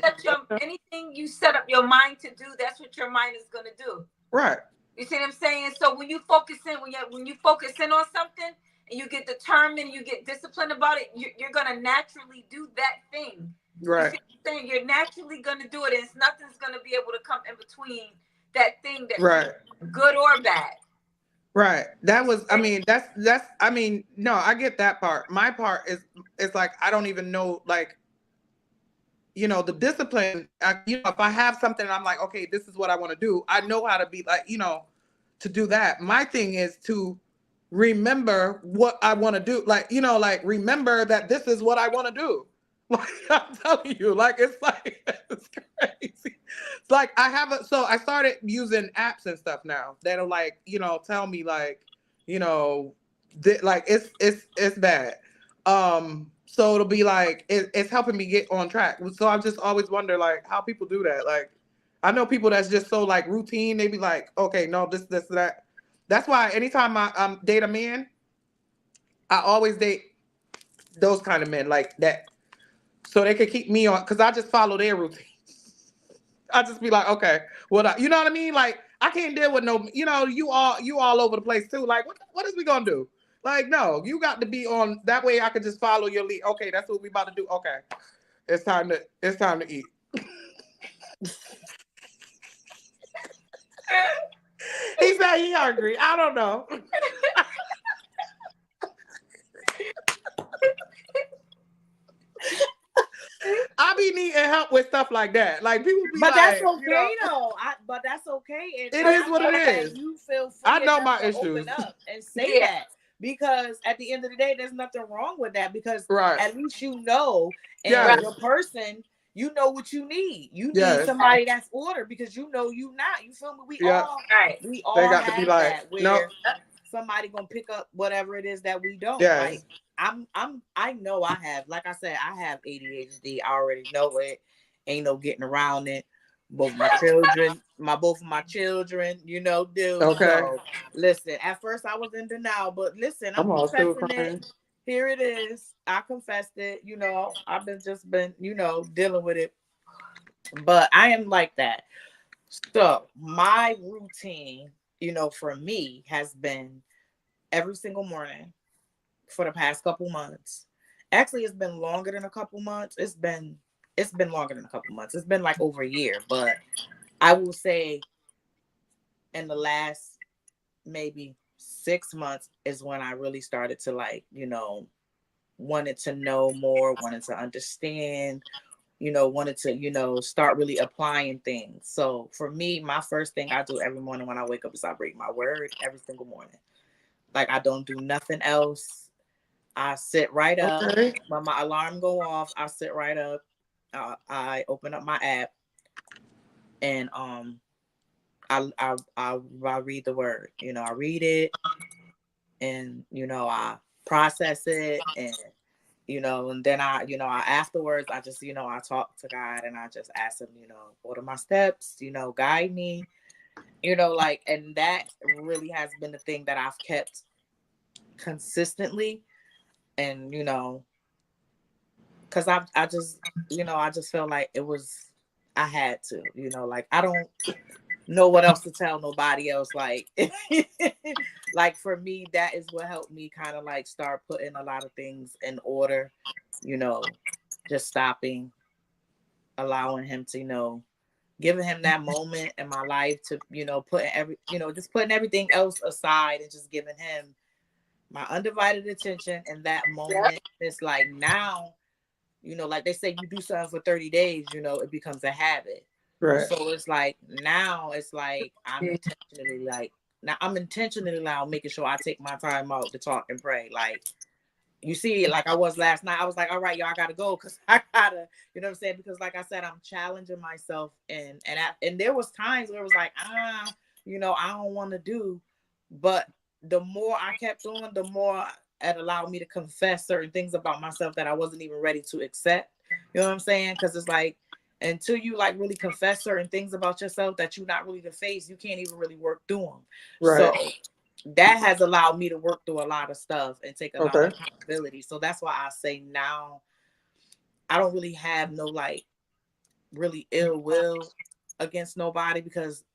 anything you set up your mind to do, that's what your mind is gonna do. Right. You see what I'm saying? So when you focus in, when you focus in on something and you get determined, you get disciplined about it, you're gonna naturally do that thing. You Right. see what I'm saying? You're naturally gonna do it, and nothing's gonna be able to come in between that thing that Right. good or bad. Right. That was, I mean, I mean, no, I get that part. My part is like, I don't even know, like, you know, the discipline, you know, if I have something, I'm like, okay, this is what I want to do. I know how to be like, you know, to do that. My thing is to remember what I want to do. Like, you know, like remember that this is what I want to do. Like I'm telling you, like it's like it's crazy. It's like so I started using apps and stuff now that'll like, you know, tell me like, you know, like it's bad. So it'll be like it's helping me get on track. So I just always wonder like how people do that. Like I know people that's just so like routine. They be like, okay, no, this, that. That's why anytime I date a man, I always date those kind of men like that, so they could keep me on. Cause I just follow their routine. I just be like, okay, you know what I mean? Like I can't deal with no, you know, you all over the place too. Like what is we gonna do? Like no, you got to be on. That way I could just follow your lead. Okay, that's what we about to do. Okay, it's time to eat. He said he hungry. I don't know. I be needing help with stuff like that. Like people be But like, that's you know, okay though. But that's okay. it And is I what it know is. that you feel I free know enough my to issues. open up and say Yeah. that, because at the end of the day, there's nothing wrong with that, because Right. at least you know, and Yes. your person, you know what you need. You need Yes. somebody that's ordered, because you know you not. You feel me? We Yeah. Right. They got to have be like, that where nope. somebody gonna pick up whatever it is that we don't. Yes. Like I know I have, like I said, I have ADHD. I already know it. Ain't no getting around it. Both of my children, you know, do. Okay. So listen, at first I was in denial, but listen, I'm all still confessing crying. it. Here it is. I confessed it. You know, I've been, you know, dealing with it. But I am like that. So my routine, you know, for me has been every single morning for the past couple months. Actually, it's been longer than a couple months. It's been longer than a couple months. It's been like over a year, but I will say in the last maybe 6 months is when I really started to, like, you know, wanted to know more, wanted to understand, you know, wanted to, you know, start really applying things. So for me, my first thing I do every morning when I wake up is I read my word every single morning. Like I don't do nothing else. I sit right up. Okay. When my alarm go off, I sit right up. I open up my app and I read the word. You know, I read it and, you know, I process it, and, you know, and then I, you know, afterwards I just, you know, I talk to God and I just ask him, you know, what are my steps, you know, guide me, you know, like, and that really has been the thing that I've kept consistently. And, you know, because I just, you know, I just felt like I had to, you know, like I don't, know what else to tell nobody else. Like, like for me, that is what helped me kind of like start putting a lot of things in order, you know, just stopping, allowing him to, giving him that moment in my life to, just putting everything else aside and just giving him my undivided attention in that Yep. moment. It's like now, like they say, you do something for 30 days, it becomes a habit. Right. So it's like now it's like I'm intentionally now making sure I take my time out to talk and pray. Like you see, like I was last night, I was like, all right, y'all, I gotta go because I gotta, you know what I'm saying? Because like I said, I'm challenging myself, and there was times where it was like, I don't want to do, but the more I kept doing, the more it allowed me to confess certain things about myself that I wasn't even ready to accept. You know what I'm saying? Because it's like until you like really confess certain things about yourself that you're not really to face, you can't even really work through them. Right. So that has allowed me to work through a lot of stuff and take a lot of accountability. So that's why I say now I don't really have no like really ill will against nobody, because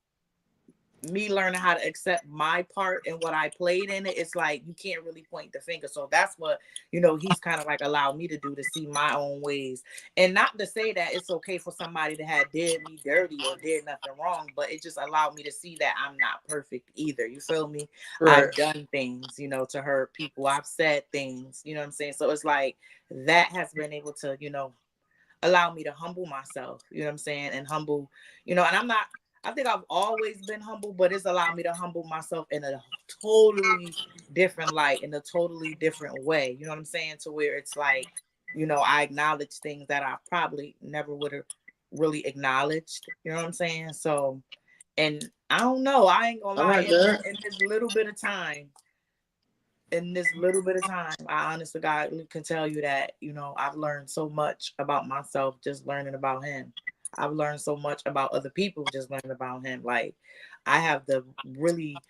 me learning how to accept my part and what I played in it, it's like you can't really point the finger. So that's what, he's kind of like allowed me to do, to see my own ways. And not to say that it's okay for somebody to have did me dirty or did nothing wrong, but it just allowed me to see that I'm not perfect either. You feel me? Right. I've done things, to hurt people. I've said things, you know what I'm saying? So it's like that has been able to, allow me to humble myself, you know what I'm saying? And humble, and I think I've always been humble, but it's allowed me to humble myself in a totally different light, in a totally different way. You know what I'm saying? To where it's like, I acknowledge things that I probably never would have really acknowledged. You know what I'm saying? So, and I don't know, I ain't gonna lie, in this little bit of time, I honestly, God can tell you that, I've learned so much about myself just learning about him. I've learned so much about other people just learning about him. Like I have the really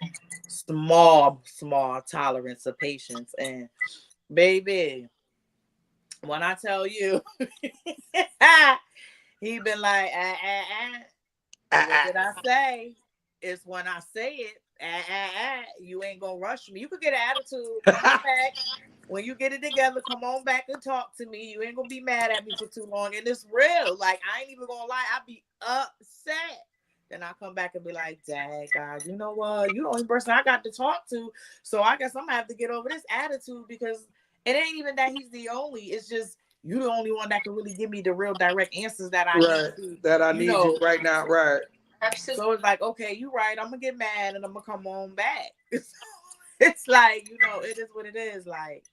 small tolerance of patience. And baby, when I tell you, he been like, what did I say? It's when I say it, you ain't gonna rush me. You could get an attitude. Come on back. When you get it together, come on back and talk to me. You ain't gonna be mad at me for too long. And it's real. Like, I ain't even gonna lie. I be upset. Then I come back and be like, dang, guys, you know what? You the only person I got to talk to. So I guess I'm gonna have to get over this attitude, because it ain't even that he's the only. It's just you the only one that can really give me the real direct answers that I need to. That I need you right now. Right. Absolutely. So it's like, okay, you right. I'm gonna get mad and I'm gonna come on back. It's like, it is what it is. Like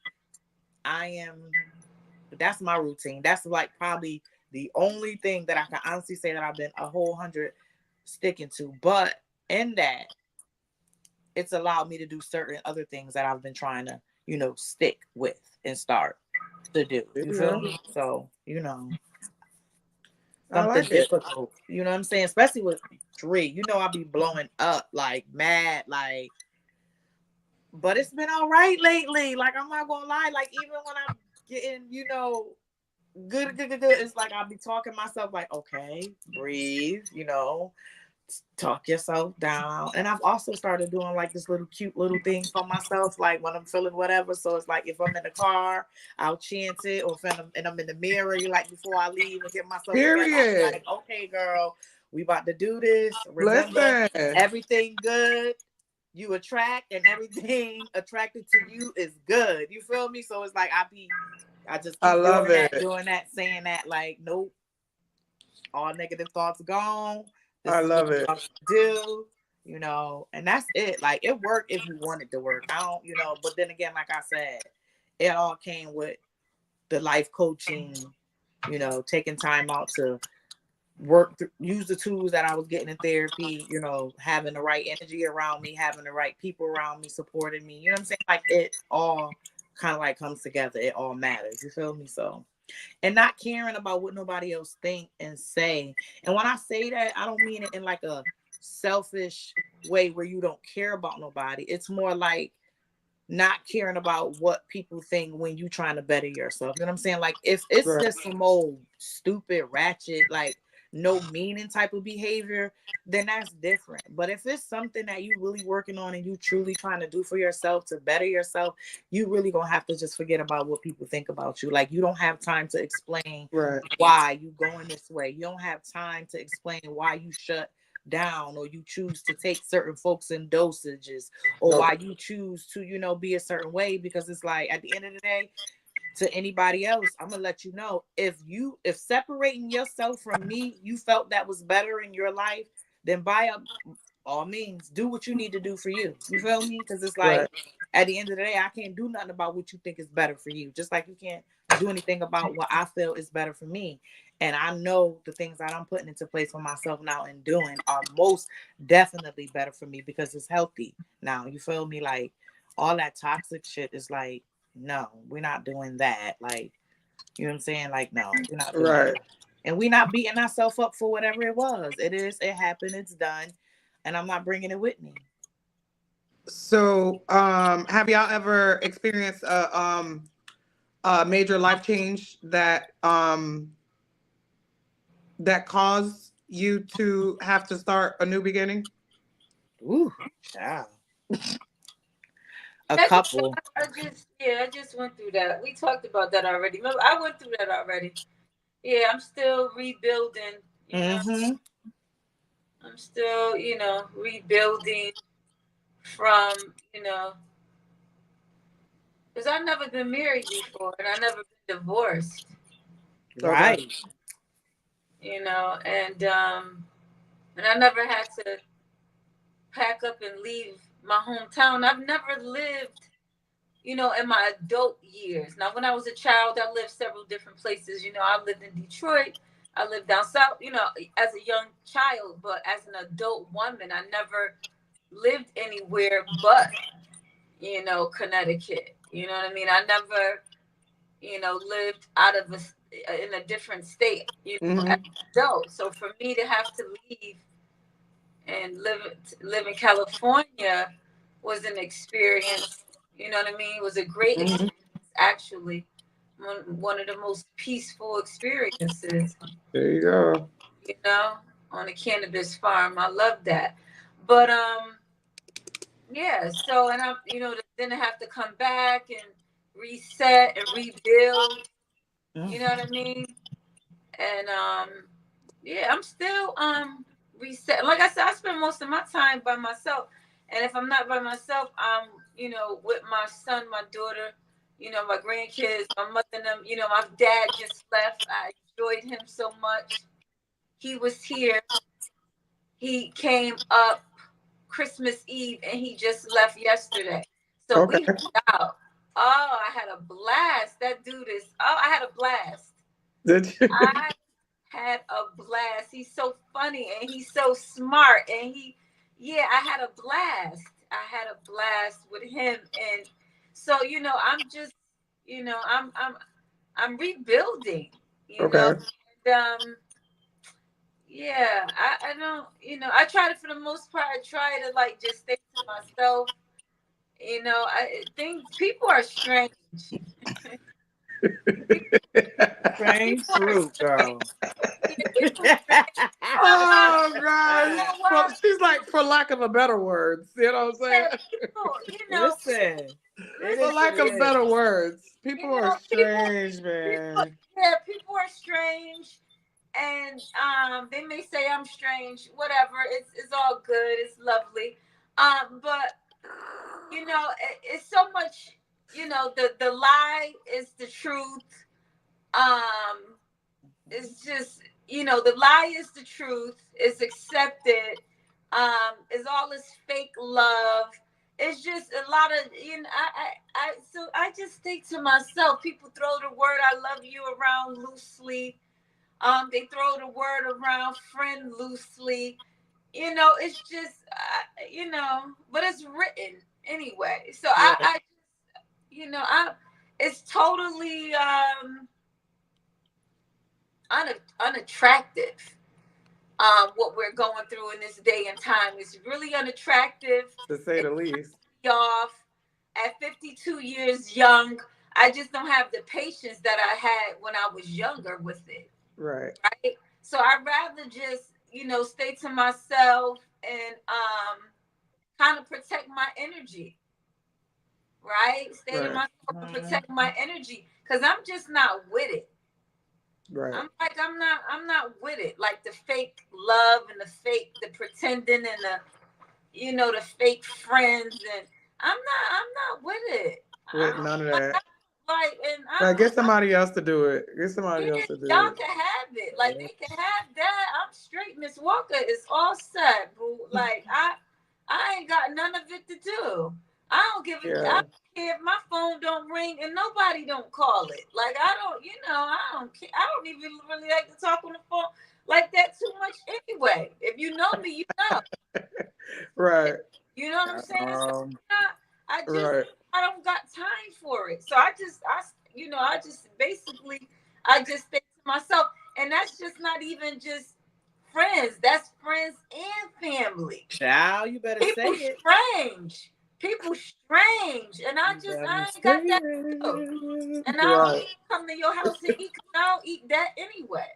that's my routine. That's like probably the only thing that I can honestly say that I've been a whole 100 sticking to. But in that, it's allowed me to do certain other things that I've been trying to, stick with and start to do. You feel me? So, something difficult. You know what I'm saying? Especially with Ree. I'll be blowing up like mad, like, but it's been all right lately. Like, I'm not gonna lie. Like, even when I'm getting, good. It's like I'll be talking myself like, okay, breathe, talk yourself down. And I've also started doing like this little cute little thing for myself, like when I'm feeling whatever. So it's like if I'm in the car, I'll chant it, or if I'm in the mirror, like before I leave and get myself together, I'll be like, okay, girl, we about to do this. Remember, everything good you attract, and everything attracted to you is good. You feel me? So it's like I just keep doing that, saying that, like, nope, all negative thoughts gone. This is what you do, and that's it. Like, it worked if you want it to work. I don't, but then again, like I said, it all came with the life coaching, taking time out to use the tools that I was getting in therapy, having the right energy around me, having the right people around me, supporting me. You know what I'm saying? Like, it all kind of like comes together. It all matters. You feel me? So, and not caring about what nobody else think and say. And when I say that, I don't mean it in like a selfish way where you don't care about nobody. It's more like not caring about what people think when you trying to better yourself. You know what I'm saying? Like, if it's just some old stupid ratchet, like, no meaning type of behavior, then that's different. But if it's something that you really working on and you truly trying to do for yourself to better yourself, you really gonna have to just forget about what people think about you. Like, you don't have time to explain Right. why you going this way. You don't have time to explain why you shut down or you choose to take certain folks in dosages, or Okay. why you choose to, be a certain way. Because it's like, at the end of the day, to anybody else, I'm gonna let you know, if separating yourself from me, you felt that was better in your life, then by all means do what you need to do for you. You feel me? Because it's Right. like, at the end of the day, I can't do nothing about what you think is better for you, just like you can't do anything about what I feel is better for me. And I know the things that I'm putting into place for myself now and doing are most definitely better for me because it's healthy now. You feel me? Like, all that toxic shit is like, no, we're not doing that. Like, you know what I'm saying? Like, no, we're not doing Right. that. And we're not beating ourselves up for whatever it was. It happened, it's done. And I'm not bringing it with me. So, have y'all ever experienced a major life change that caused you to have to start a new beginning? Ooh, child. A I just, couple. I just went through that. We talked about that already. Remember, I went through that already. Yeah, I'm still rebuilding. You know, Mm-hmm. I'm still, rebuilding from, because I've never been married before and I've never been divorced. Okay. Right. And I never had to pack up and leave my hometown. I've never lived, in my adult years. Now, when I was a child, I lived several different places. I lived in Detroit. I lived down south, as a young child. But as an adult woman, I never lived anywhere but, Connecticut. You know what I mean? I never, lived out of in a different state, as Mm-hmm. an adult. So for me to have to leave and live in California was an experience. You know what I mean? It was a great Mm-hmm. experience, actually. One of the most peaceful experiences, There you go. you know, on a cannabis farm. I love that. But yeah. So and I, then I have to come back and reset and rebuild. You know what I mean? And yeah, I'm still reset. Like I said, I spend most of my time by myself. And if I'm not by myself, I'm, with my son, my daughter, my grandkids, my mother and them. My dad just left. I enjoyed him so much. He was here. He came up Christmas Eve and he just left yesterday. So we Okay. hung out. Oh, I had a blast. That dude is, I had a blast. Did you? I had a blast. He's so funny and he's so smart. And yeah, I had a blast. I had a blast with him. And so, I'm just, I'm rebuilding, you know. Okay. And, yeah, I don't, I try to, for the most part, I try to like just stay to myself. I think people are strange. Strange People are fruit, strange. girl. Yeah, people are strange. Oh You gosh. know For, what? she's like, for lack of a better words. You know what I'm saying? Yeah, people, Listen, it For is what listen, lack it of is. better words. People are people, strange, people, man. yeah, people are strange, and they may say I'm strange. Whatever, it's all good. It's lovely, but it's so much. The lie is the truth. Um, it's just the lie is the truth. It's accepted. Is all this fake love. It's just a lot of so I just think to myself, people throw the word I love you around loosely. They throw the word around friend loosely. It's just but it's written anyway. So Yeah, I it's totally unattractive. What we're going through in this day and time is really unattractive. To say It's the least. off at 52 years young. I just don't have the patience that I had when I was younger with it, Right. right? So I'd rather just, stay to myself and kind of protect my energy, right? Stay to Right. myself and protect my energy because I'm just not with it. Right. I'm not with it. Like the fake love and the pretending and the fake friends, and I'm not with it. With none of Like, that. and I Like, get don't. somebody else to do it. Get Yeah, somebody else to do y'all it. can have it. Like they can have that. I'm straight. Miss Walker is all set, boo. Like I ain't got none of it to do. I don't give a. I Yeah. don't care if my phone don't ring and nobody don't call it. Like I don't. I don't care. I don't even really like to talk on the phone like that too much anyway. If you know me, you know. Right. You know what I'm saying? So Um, I just Right. I don't got time for it. So I just basically I just think to myself, and that's just not even just friends. That's friends and family. child, you better say People it. strange. People strange. And You better I ain't say got that too. it. And I don't Right. even come to your house and eat because I don't eat that anyway.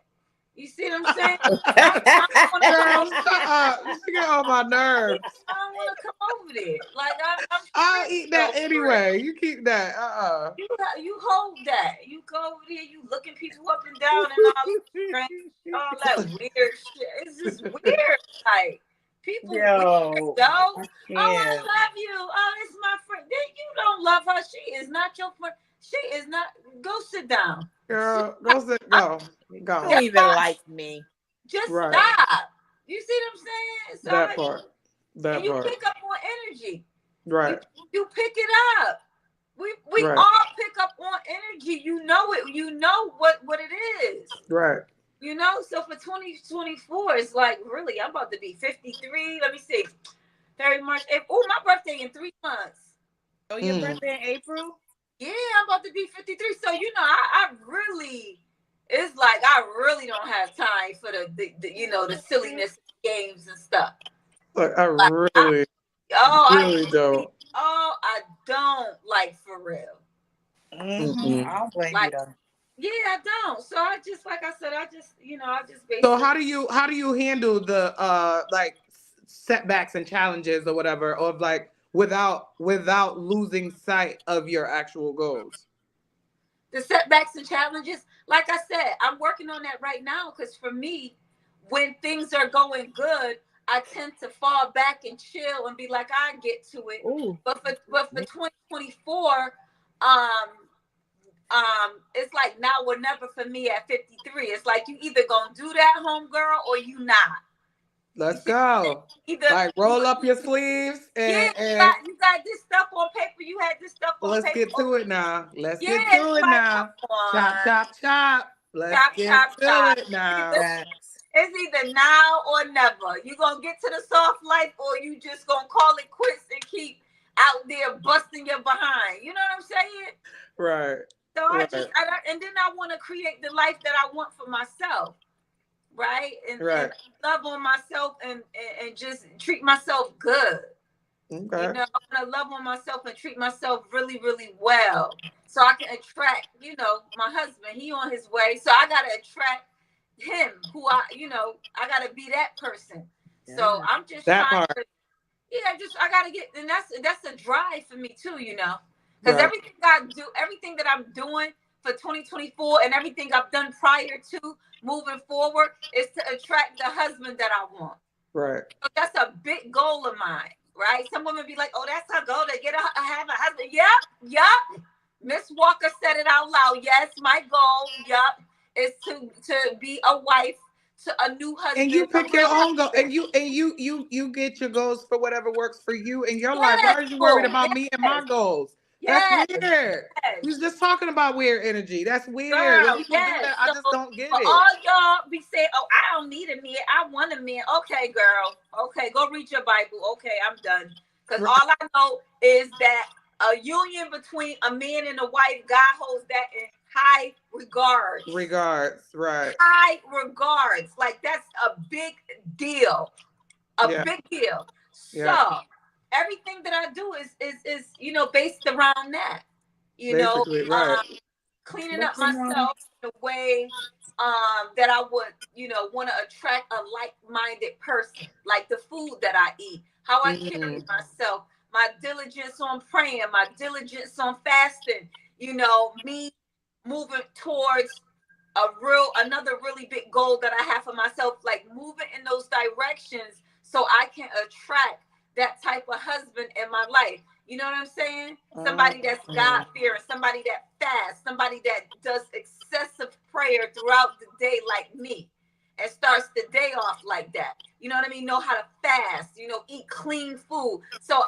You see what I'm saying? I don't want to come Girl, over shut up. You get on my nerves. I don't want to come over there. Like I'm I'll straight eat that though for real. anyway. You keep that. You hold that. You go over there. You looking people up and down and all that weird shit. It's just weird. Like people weird, Yo, yo. I Oh, I can't. love you. Oh, it's my friend. Then you don't love her. She is not your friend. She is not. Go sit down. Sit Girl, go sit, down. go. You Go. don't even Yeah, like me. just Right. stop. You see what I'm saying? So That like, part. and That you part. pick up on energy. You Right. you pick it up. We Right. all pick up on energy. You know it. You know what it is. Right. So for 2024, it's like really, I'm about to be 53. Let me see. 30 March. Oh, my birthday in 3 months. Oh, your Mm. birthday in April? Yeah, I'm about to be 53. So I really, it's like I really don't have time for the silliness games and stuff. Look, I Like really, I really really, don't. I don't like for real. I Mm-mm. don't blame you Like though. yeah, I don't. So I just like I said, I just So basically how do you handle the like setbacks and challenges or whatever of like without losing sight of your actual goals? the setbacks and challenges. Like I said, I'm working on that right now because for me, when things are going good, I tend to fall back and chill and be like, I get to it. Ooh. But for 2024, um, it's like now or never for me at 53. It's like you either gonna do that, homegirl, or you not. You Let's see what I'm saying? go. Either Like you, roll up your sleeves yeah, and you got this stuff on paper. You had this stuff on let's paper. get to it now. Let's Yeah, get it's to it like, come now. Chop, on, chop, chop. Let's chop, get chop, to chop. it now. It's either now or never. You gonna get to the soft life, or you just gonna call it quits and keep out there busting your behind. You know what I'm saying? Right. So Right. and then I want to create the life that I want for myself, right? And Right. love on myself and just treat myself good. Okay. I want to love on myself and treat myself really, really well, so I can attract, my husband. He on his way, so I gotta attract him. I gotta be that person. So Yeah. I'm just That trying part. to, yeah, just I gotta get, and that's a drive for me too, because Right. everything that I'm doing for 2024, and everything I've done prior to moving forward is to attract the husband that I want. Right. So that's a big goal of mine, right? Some women be like, "Oh, that's her goal to have a husband." Yep, yep. Miss Walker said it out loud. Yes, my goal, yep, is to be a wife to a new And you husband, a pick your real own goal, husband. and you get your goals for whatever works for you in your life. Why Yes, are you worried boo. about me and my Yes, goals? That's yes, weird. yes. We was just talking about weird energy. That's weird. When Girl, people do yes. that, I So just don't get for it. all y'all be saying, "Oh, I don't need a man. I want a man." Okay, girl. Okay, go read your Bible. Okay, I'm done. Because Right. all I know is that a union between a man and a wife, God holds that in high regards. Regards. Right. High regards. Like that's a big deal. A Yeah. big deal. Yeah. So everything that I do is based around that. You know, Basically. Right. um, cleaning But up myself in a way that I would, want to attract a like-minded person, like the food that I eat, how I carry myself, my diligence on praying, my diligence on fasting, me moving towards another really big goal that I have for myself, like moving in those directions so I can attract that type of husband in my life. You know what I'm saying? Somebody that's God fearing, somebody that fasts, somebody that does excessive prayer throughout the day like me and starts the day off like that. You know what I mean? Know how to fast, eat clean food. So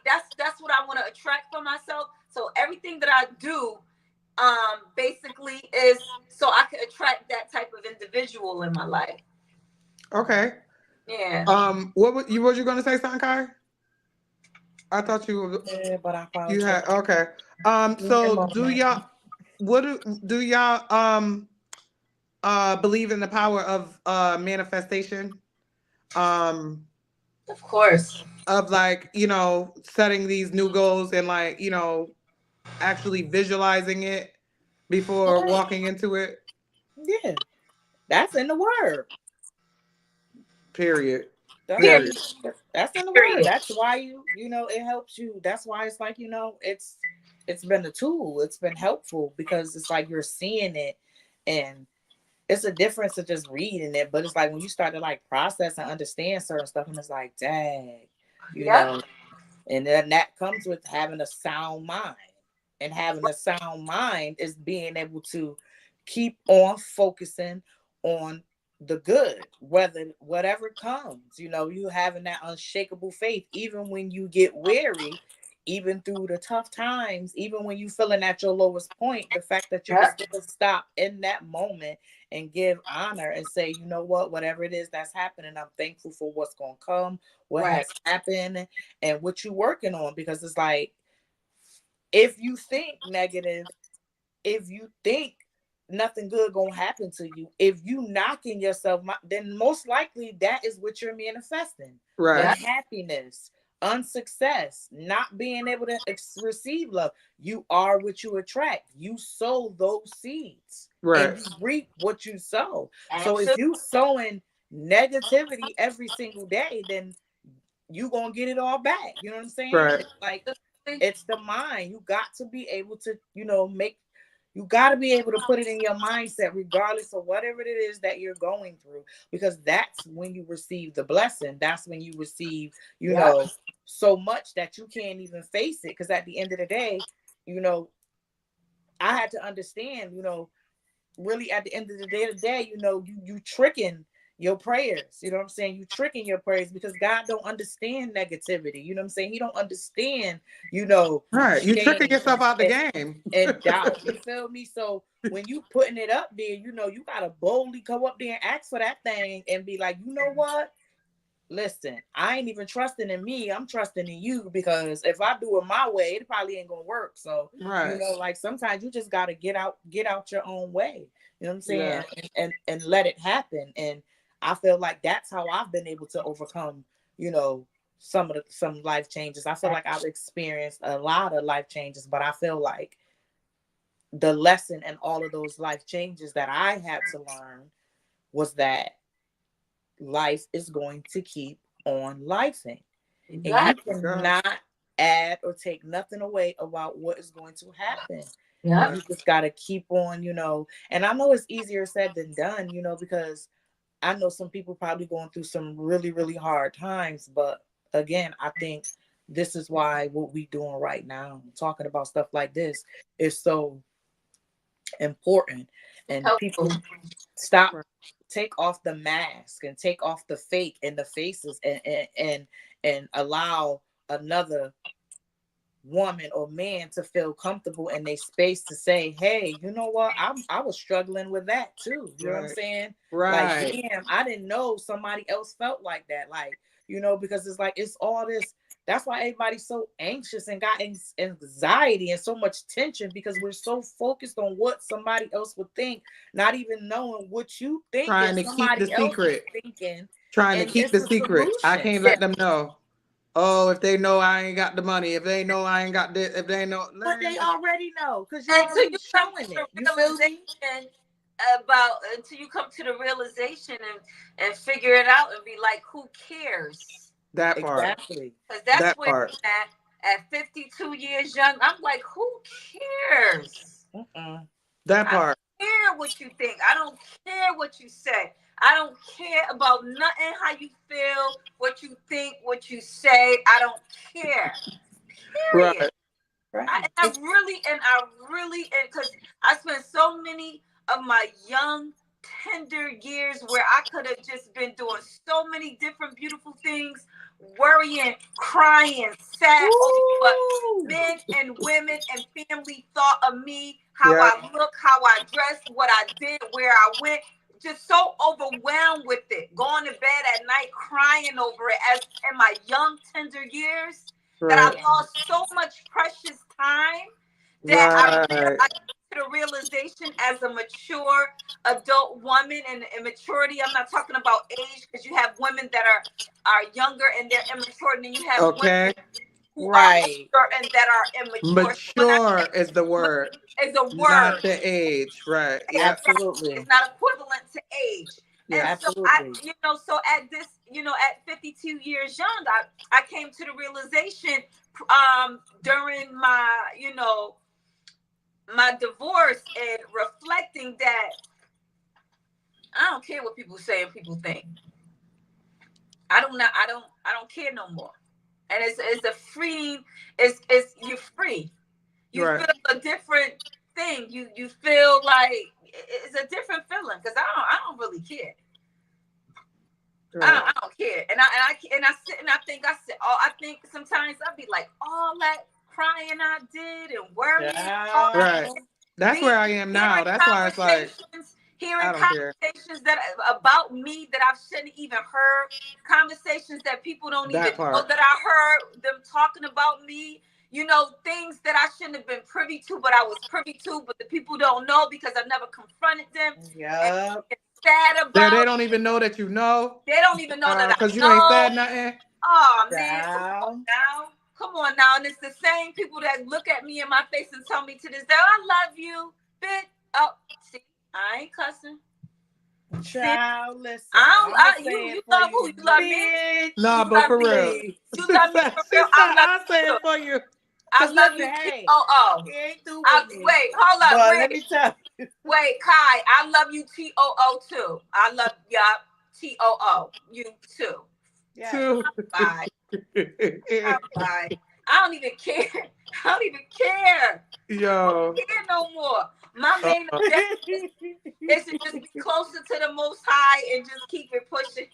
that's what I want to attract for myself. So everything that I do basically is so I can attract that type of individual in my life. Okay. Yeah. What was you gonna say, Sankai? I thought you were. Yeah, but I You apologize. had okay. So do y'all? What do y'all believe in the power of manifestation? Um, Of course. of like setting these new goals and like actually visualizing it before walking into it. Yeah, that's in the word. Period. That's Period. that's in the word. Period. That's why it helps you. That's why it's like it's been a tool. It's been helpful because it's like you're seeing it, and it's a difference to just reading it. But it's like when you start to like process and understand certain stuff, and it's like, dang, Yep. and then that comes with having a sound mind. And having a sound mind is being able to keep on focusing on the good, whatever comes. You having that unshakable faith, even when you get weary, even through the tough times, even when you feeling at your lowest point, the fact that you can Yep. still stop in that moment and give honor and say, you know what, whatever it is that's happening, I'm thankful for what's going to come, what Right. has happened, and what you working on. Because it's like, if you think negative, if you think nothing good gonna happen to you, if you knocking yourself, then most likely that is what you're manifesting. Right. Yep. Unhappiness, unsuccess, not being able to receive love. You are what you attract. You sow those seeds, Right. and you reap what you sow. So if Absolutely. you sowing negativity every single day, then you gonna get it all back. You know what I'm saying? Right. It's like, it's the mind. You got to be able to, you got to be able to put it in your mindset, regardless of whatever it is that you're going through, because that's when you receive the blessing. That's when you receive, Yep. so much that you can't even face it. Because at the end of the day, I had to understand, really at the end of the day, you tricking your prayers. You know what I'm saying? You tricking your prayers because God don't understand negativity. You know what I'm saying? He don't understand, Right. You tricking shame yourself out the game. and doubt. You feel me? So when you putting it up there, you gotta boldly go up there and ask for that thing and be like, you know what? Listen, I ain't even trusting in me. I'm trusting in you, because if I do it my way, it probably ain't gonna work. So, Right. like sometimes you just gotta get out your own way. You know what I'm saying? Yeah. And let it happen. And I feel like that's how I've been able to overcome, some life changes. I feel like I've experienced a lot of life changes, but I feel like the lesson and all of those life changes that I had to learn was that life is going to keep on lifing, and you Exactly. cannot add or take nothing away about what is going to happen. Yep. You just got to keep on, and I know it's easier said than done, because I know some people probably going through some really, really hard times. But again, I think this is why what we doing right now, talking about stuff like this, is so important. And Helpful. people stop, take off the mask and take off the fake and the faces, and allow another woman or man to feel comfortable in their space to say, hey, you know what, I was struggling with that too. You know what I'm Right. saying? Like, Right. damn, I didn't know somebody else felt like that. Like, because it's like, it's all this. That's why everybody's so anxious and got anxiety and so much tension, because we're so focused on what somebody else would think, not even knowing what you thinking Trying to keep the somebody else is secret. thinking. Trying to And keep it's the a secret. I solution. can't let them know. Oh, if they know I ain't got the money, if they know I ain't got this, if they know, But they already know, because you're Until already you come showing to the it. You feel me? realization about until you come to the realization and figure it out and be like, who cares? That part. Exactly. Because that's That where part. at 52 years young, I'm like, who cares? That I don't part. care what you think. I don't care what you say. I don't care about nothing, how you feel, what you think, what you say. I don't care. Period. Right. Right. I really, because I spent so many of my young, tender years where I could have just been doing so many different beautiful things, worrying, crying, sad over what Woo! men and women and family thought of me, how Yeah. I look, how I dressed, what I did, where I went. Just so overwhelmed with it, going to bed at night crying over it as in my young, tender years that Right. I lost so much precious time that Right. I came to the realization as a mature adult woman and maturity. I'm not talking about age because you have women that are younger and they're immature, and then you have Okay. women who are Right. older and that are immature. So when I Mature is the word, is a not word, the age. Right. that's Yeah. right. Absolutely. It's not equivalent to age. And Yeah. so I, Absolutely. so at this, at 52 years young, I came to the realization during my, my divorce and reflecting that I don't care what people say and people think. I don't care no more. And it's a freeing, it's you're free. You Right. feel a different thing. You feel like it's a different feeling because I don't really care. Right. I don't care. And I sit and I think sometimes I'll be like all that crying I did and worrying, all that Right. Child. That's being where I am now. hearing That's why it's like conversations, hearing I don't care. conversations that about me that I shouldn't even heard, conversations that people don't even That know part. that I heard them talking about me. Things that I shouldn't have been privy to, but I was privy to, but the people don't know because I never confronted them and Yep. sad They about. don't even know that you know, They don't even know that I because you ain't know. said nothing. Oh man, come on Child. now. Come on now. And it's the same people that look at me in my face and tell me to this day, I love you, bitch. Oh, see, I ain't cussing. See, Child, listen. I don't I'ma say you it for love who? you, You love me? bitch. Nah, You but love for me. real. Please. You She love me said, for real. I love I'll say you it too. for you. I Cause love listen, you, hey, T-O-O. he ain't through with me. Wait, hold up, But let Ree. me tell you. Wait, Kye, I love you, T-O-O too. I love ya, T-O-O. You too. Yes. Too. Bye. Bye. I don't even care. I don't even care. I don't Yo. care no more. My main Uh, objective is to just be closer to the Most High and just keep it pushing.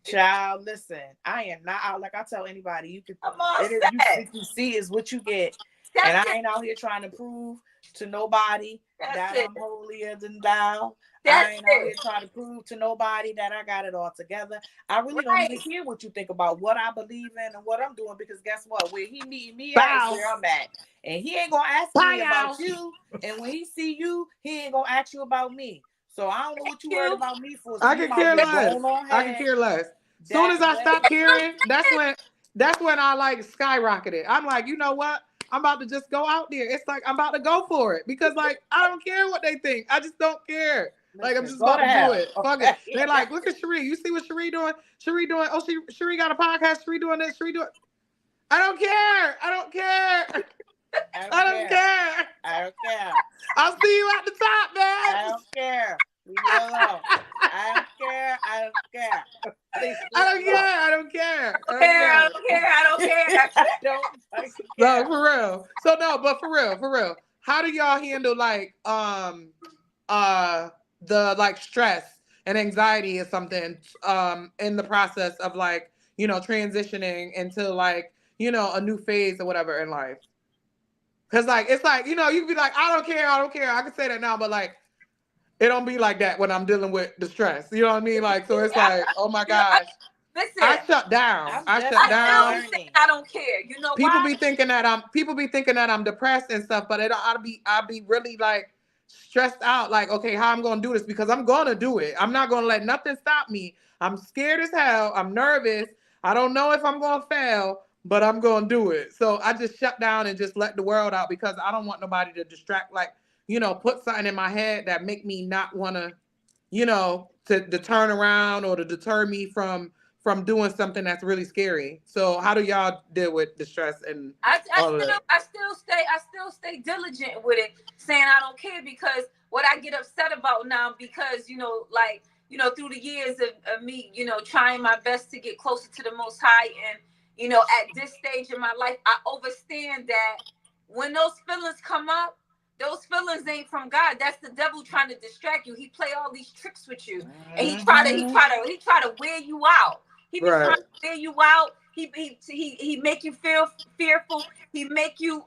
Child, listen. I am not out. Like I tell anybody, you could I'm all it is you set. what you see is what you get. And That's I it. ain't out here trying to prove to nobody That's that it. I'm holier than thou. I That's ain't out here it. trying to prove to nobody that I got it all together. I really don't even Right. care what you think about what I believe in and what I'm doing because guess what? Where he meeting me at is bow. where I'm at. And he ain't gonna ask me Bow. about you. And when he see you, he ain't gonna ask you about me. So I don't know what you worried You. about me for. So I you can might as care well less. go on I can ahead care less. Soon that as I stop way. caring, that's when I like skyrocketed. I'm like, you know what? I'm about to just go out there. It's like I'm about to go for it because like I don't care what they think. I just don't care. Like I'm Listen, just go about to to do hell. it. Fuck it. Okay. They like, look at Cherie. You see what Cherie doing? Cherie doing. Oh, Cherie got a podcast. Cherie doing this. Cherie doing. I don't care. I don't care. I don't I don't care. care. I don't care. I'll see you at the top, I man. don't care. Leave me alone. I don't care. I don't care. Please leave I me don't care. alone. I don't care. I don't I care. don't care. I don't care. I don't fucking No, care. for real. So no, but for real. How do y'all handle like uh the like stress and anxiety or something in the process of like, transitioning into like, a new phase or whatever in life? Cause like it's like, you can be like, I don't care, I don't care. I can say that now, but like it don't be like that when I'm dealing with the stress. You know what I mean? Like so it's like, oh my You know, gosh. I listen. shut down. I'm I just shut I now still down. be saying learning. I don't care. You know People why? be thinking that I'm depressed and stuff, but I'll be really like stressed out, like, okay, how I'm gonna do this because I'm gonna do it. I'm not gonna let nothing stop me. I'm scared as hell. I'm nervous. I don't know if I'm gonna fail, but I'm gonna do it. So I just shut down and just let the world out because I don't want nobody to distract. Like, put something in my head that make me not want to, to turn around or to deter me from doing something that's really scary. So how do y'all deal with the stress and all of that? I still stay diligent with it, saying I don't care, because what I get upset about now, because through the years of me, trying my best to get closer to the Most High, and at this stage in my life, I understand that when those feelings come up, those feelings ain't from God. That's the devil trying to distract you. He play all these tricks with you, and he try to wear you out. He be trying to wear you out. He make you feel fearful. He make you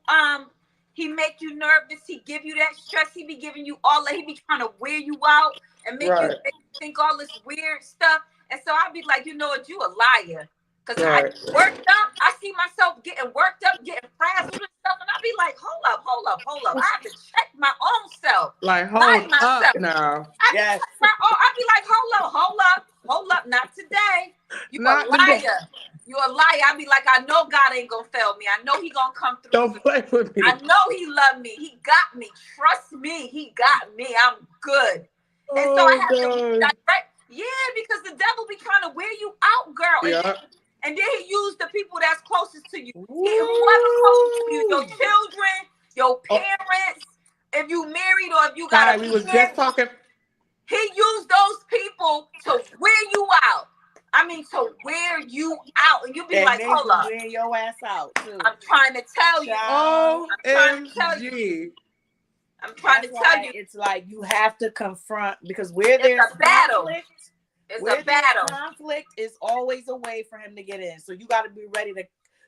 nervous. He give you that stress. He be giving you all that. He be trying to wear you out and make you think all this weird stuff. And so I be like, you know what, you a liar. Because I get worked up. I see myself getting worked up, getting frazzled and stuff. And I be like, hold up. I have to check my own self. Like, hold up now. I be like, hold up. Not today. You a liar. You a liar. I be like, I know God ain't gonna fail me. I know he gonna come through. Don't play with me. I know he love me. He got me. Trust me. He got me. I'm good. And so I have to direct. Yeah, because the devil be trying to wear you out, girl. Yeah. And then he used the people that's closest to you. Whoever closest to you, your children, your parents, if you married or if you got we was just talking. He used those people to wear you out. I mean, to wear you out. And you be like, hold up. Wear your ass out, too. I'm trying to tell you. OMG. I'm trying to tell you. It's like you have to confront, because where there's a battle. Conflict is always a way for him to get in. So you got to be ready to.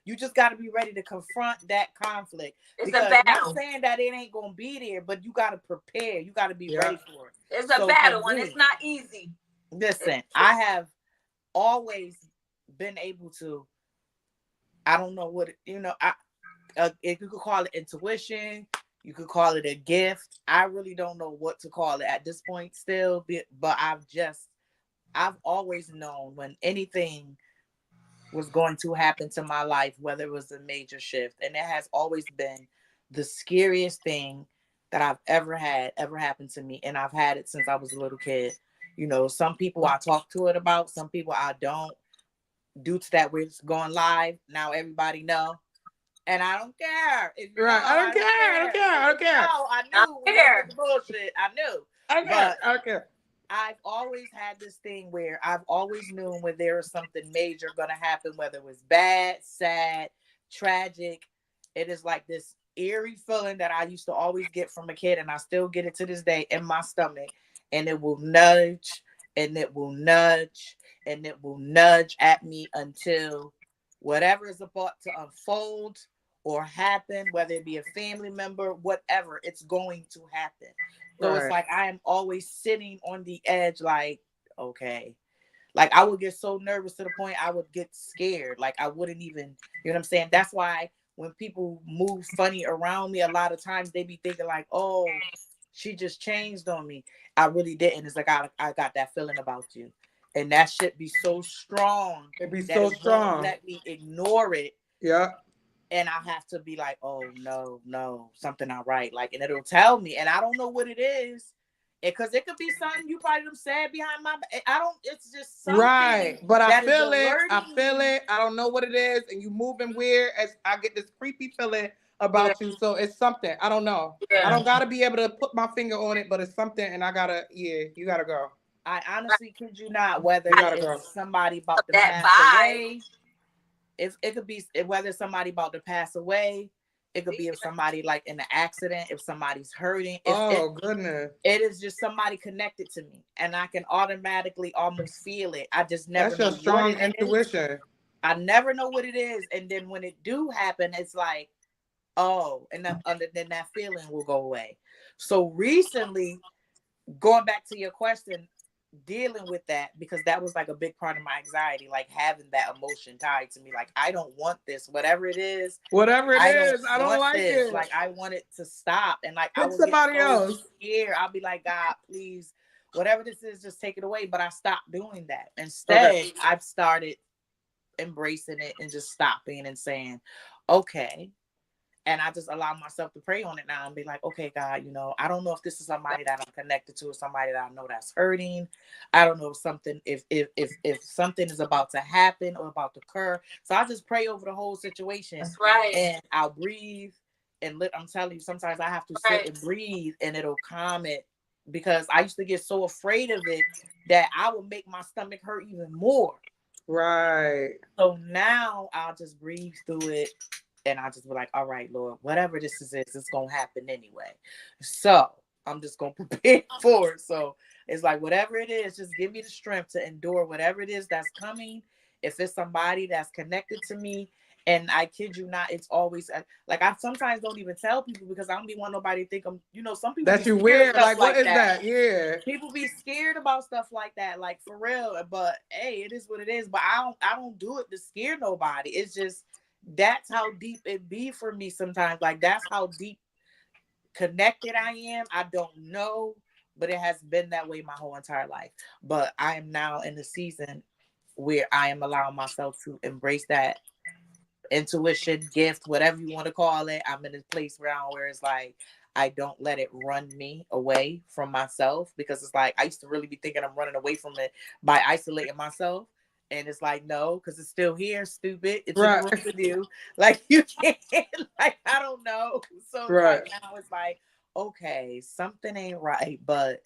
You just got to be ready to confront that conflict. It's a battle. I'm not saying that it ain't gonna be there, but you got to prepare. You got to be ready for it. It's a battle, and it's not easy. Listen, I have always been able to. I don't know what if you could call it intuition. You could call it a gift. I really don't know what to call it at this point still, but I've always known when anything was going to happen to my life, whether it was a major shift. And it has always been the scariest thing that I've ever had ever happened to me. And I've had it since I was a little kid. Some people I talk to it about, some people I don't. Due to that, we're going live. Now everybody know. And I don't care. I don't care. No, I knew the bullshit. I knew. I don't care. I've always had this thing where I've always known when there was something major going to happen, whether it was bad, sad, tragic. It is like this eerie feeling that I used to always get from a kid, and I still get it to this day in my stomach. And it will nudge, and it will nudge, and it will nudge at me until whatever is about to unfold or happen, whether it be a family member, whatever, it's going to happen. So it's like I am always sitting on the edge, like, okay. Like I would get so nervous to the point I would get scared. Like I wouldn't even, you know what I'm saying? That's why when people move funny around me, a lot of times they be thinking like, oh, she just changed on me. I really didn't. It's like I got that feeling about you. And that shit be so strong. It be so strong. Let me ignore it. Yeah. And I have to be like, oh, no, something not right. Like, and it'll tell me. And I don't know what it is. Because it could be something you probably said behind my back. It's just something. Right. But I feel it. I don't know what it is. And you moving weird. As I get this creepy feeling about you. So it's something. I don't know. Yeah. I don't got to be able to put my finger on it. But it's something. And you got to go. I honestly kid you not, whether it's somebody about to pass away. If it could be whether somebody about to pass away, it could be if somebody like in an accident, if somebody's hurting. Goodness. It is just somebody connected to me, and I can automatically almost feel it. I just never. That's your strong intuition. I never know what it is, and then when it do happen, it's like, oh, and then that feeling will go away. So recently, going back to your question, dealing with that, because that was like a big part of my anxiety, like having that emotion tied to me, like I don't want this, whatever it is, I don't like it, like I want it to stop, and like I would somebody else scared. I'll be like, God, please, whatever this is, just take it away. But I stopped doing that. Instead, I've started embracing it and just stopping and saying, okay, And I just allow myself to pray on it now and be like, okay, God, I don't know if this is somebody that I'm connected to or somebody that I know that's hurting. I don't know if something, if something is about to happen or about to occur. So I just pray over the whole situation, That's right. and I'll breathe and I'm telling you, sometimes I have to sit and breathe, and it'll calm it, because I used to get so afraid of it that I would make my stomach hurt even more. Right. So now I'll just breathe through it, and I just be like, all right, Lord, whatever this is, it's going to happen anyway. So I'm just going to prepare for it. So it's like, whatever it is, just give me the strength to endure whatever it is that's coming. If it's somebody that's connected to me, and I kid you not, it's always like, I sometimes don't even tell people, because I don't be want nobody to think I'm, some people That be you scared of weird. stuff Like, what is that. that? Yeah. People be scared about stuff like that, like, for real. But hey, it is what it is. But I don't do it to scare nobody. It's just, that's how deep it be for me sometimes. Like, that's how deep connected I am. I don't know, but it has been that way my whole entire life. But I am now in the season where I am allowing myself to embrace that intuition, gift, whatever you want to call it. I'm in a place where it's like, I don't let it run me away from myself, because it's like, I used to really be thinking I'm running away from it by isolating myself. And it's like, no, because it's still here, stupid. It's in the room with you. Like, you can't, like, I don't know. So it's like, now it's like, okay, something ain't right, but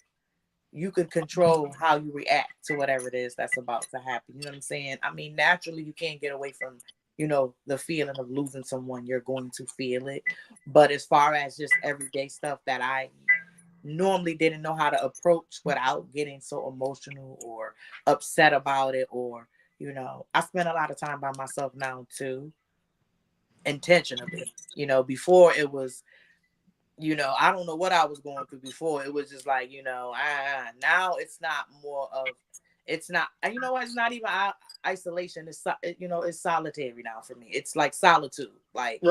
you can control how you react to whatever it is that's about to happen. You know what I'm saying? I mean, naturally, you can't get away from, the feeling of losing someone. You're going to feel it. But as far as just everyday stuff that I normally didn't know how to approach without getting so emotional or upset about it, or, I spend a lot of time by myself now too, intentionally. Before it was, I don't know what I was going through before. It was just like, now it's not more of, it's not, and you know what? It's not even isolation. It's, it's solitary now for me. It's like solitude. Like,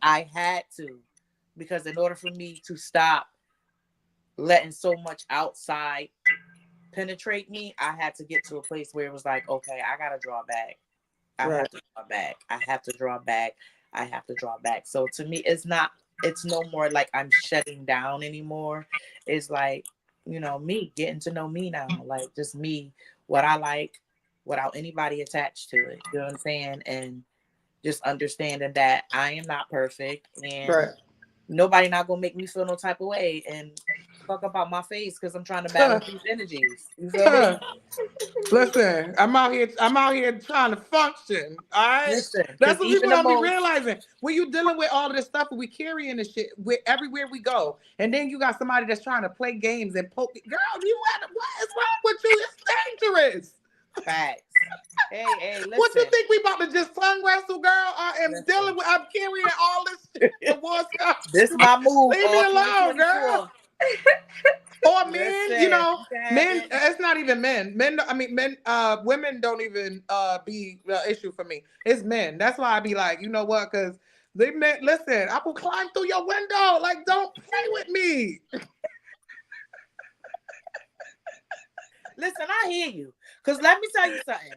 I had to, because in order for me to stop letting so much outside penetrate me, I had to get to a place where it was like, okay, I got to draw back. I have to draw back. I have to draw back. I have to draw back. So to me, it's no more like I'm shutting down anymore. It's like, me getting to know me now, like just me, what I like, without anybody attached to it. You know what I'm saying? And just understanding that I am not perfect, and nobody not gonna make me feel no type of way and fuck about my face because I'm trying to balance these energies. You feel me? Listen, I'm out here trying to function. All right. Listen, That's what people even the don't be most realizing. When you dealing with all of this stuff and we carrying this shit with everywhere we go. And then you got somebody that's trying to play games and poke. Girl, what is wrong with you? It's dangerous. facts. Hey, listen. What you think we about to just tongue wrestle, girl? I'm carrying all this shit towards God. This is my move. Leave me alone, girl. Or men, men. It's not even men. Women don't even be the issue for me. It's men. That's why I be like, you know what? Because they men. Listen, I will climb through your window. Like, don't play with me. Listen, I hear you. Because let me tell you something.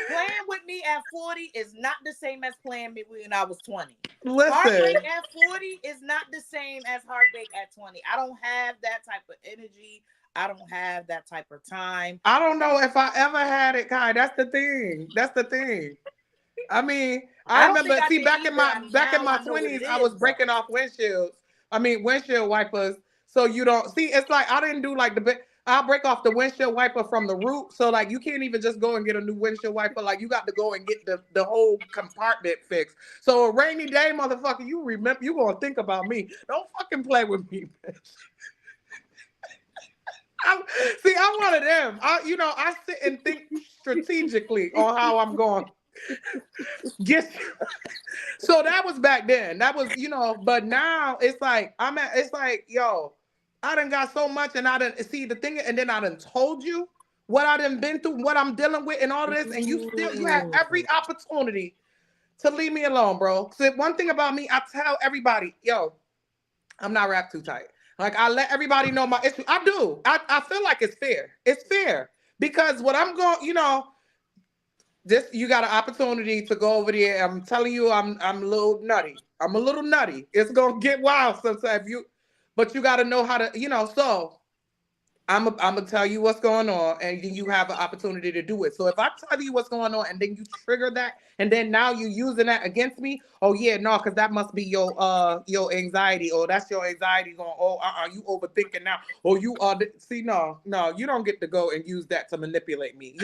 Playing with me at 40 is not the same as playing me when I was 20. Listen. Heartbreak at 40 is not the same as heartbreak at 20. I don't have that type of energy. I don't have that type of time. I don't know if I ever had it, Kye. That's the thing. I mean, I remember, back in my 20s, I was breaking off windshield wipers. So you don't see, it's like, I didn't do like I'll break off the windshield wiper from the root. So like, you can't even just go and get a new windshield wiper. Like, you got to go and get the whole compartment fixed. So a rainy day, motherfucker, you going to think about me. Don't fucking play with me, bitch. I'm one of them. I sit and think strategically on how I'm going. So that was back then. That was, but now it's like, yo, I done got so much, and I done see the thing, and then I done told you what I done been through, what I'm dealing with, and all of this, and you have every opportunity to leave me alone, bro. So one thing about me, I tell everybody, yo, I'm not wrapped too tight. Like, I let everybody know my issue. I do. I feel like it's fair. It's fair. Because what I'm going, this you got an opportunity to go over there. I'm telling you, I'm a little nutty. I'm a little nutty. It's gonna get wild sometimes. But you got to know how to, So I'm gonna tell you what's going on, and then you have an opportunity to do it. So if I tell you what's going on, and then you trigger that, and then now you're using that against me, oh yeah, no, because that must be your anxiety, or that's your anxiety going, oh you overthinking now, or you are see, no, you don't get to go and use that to manipulate me.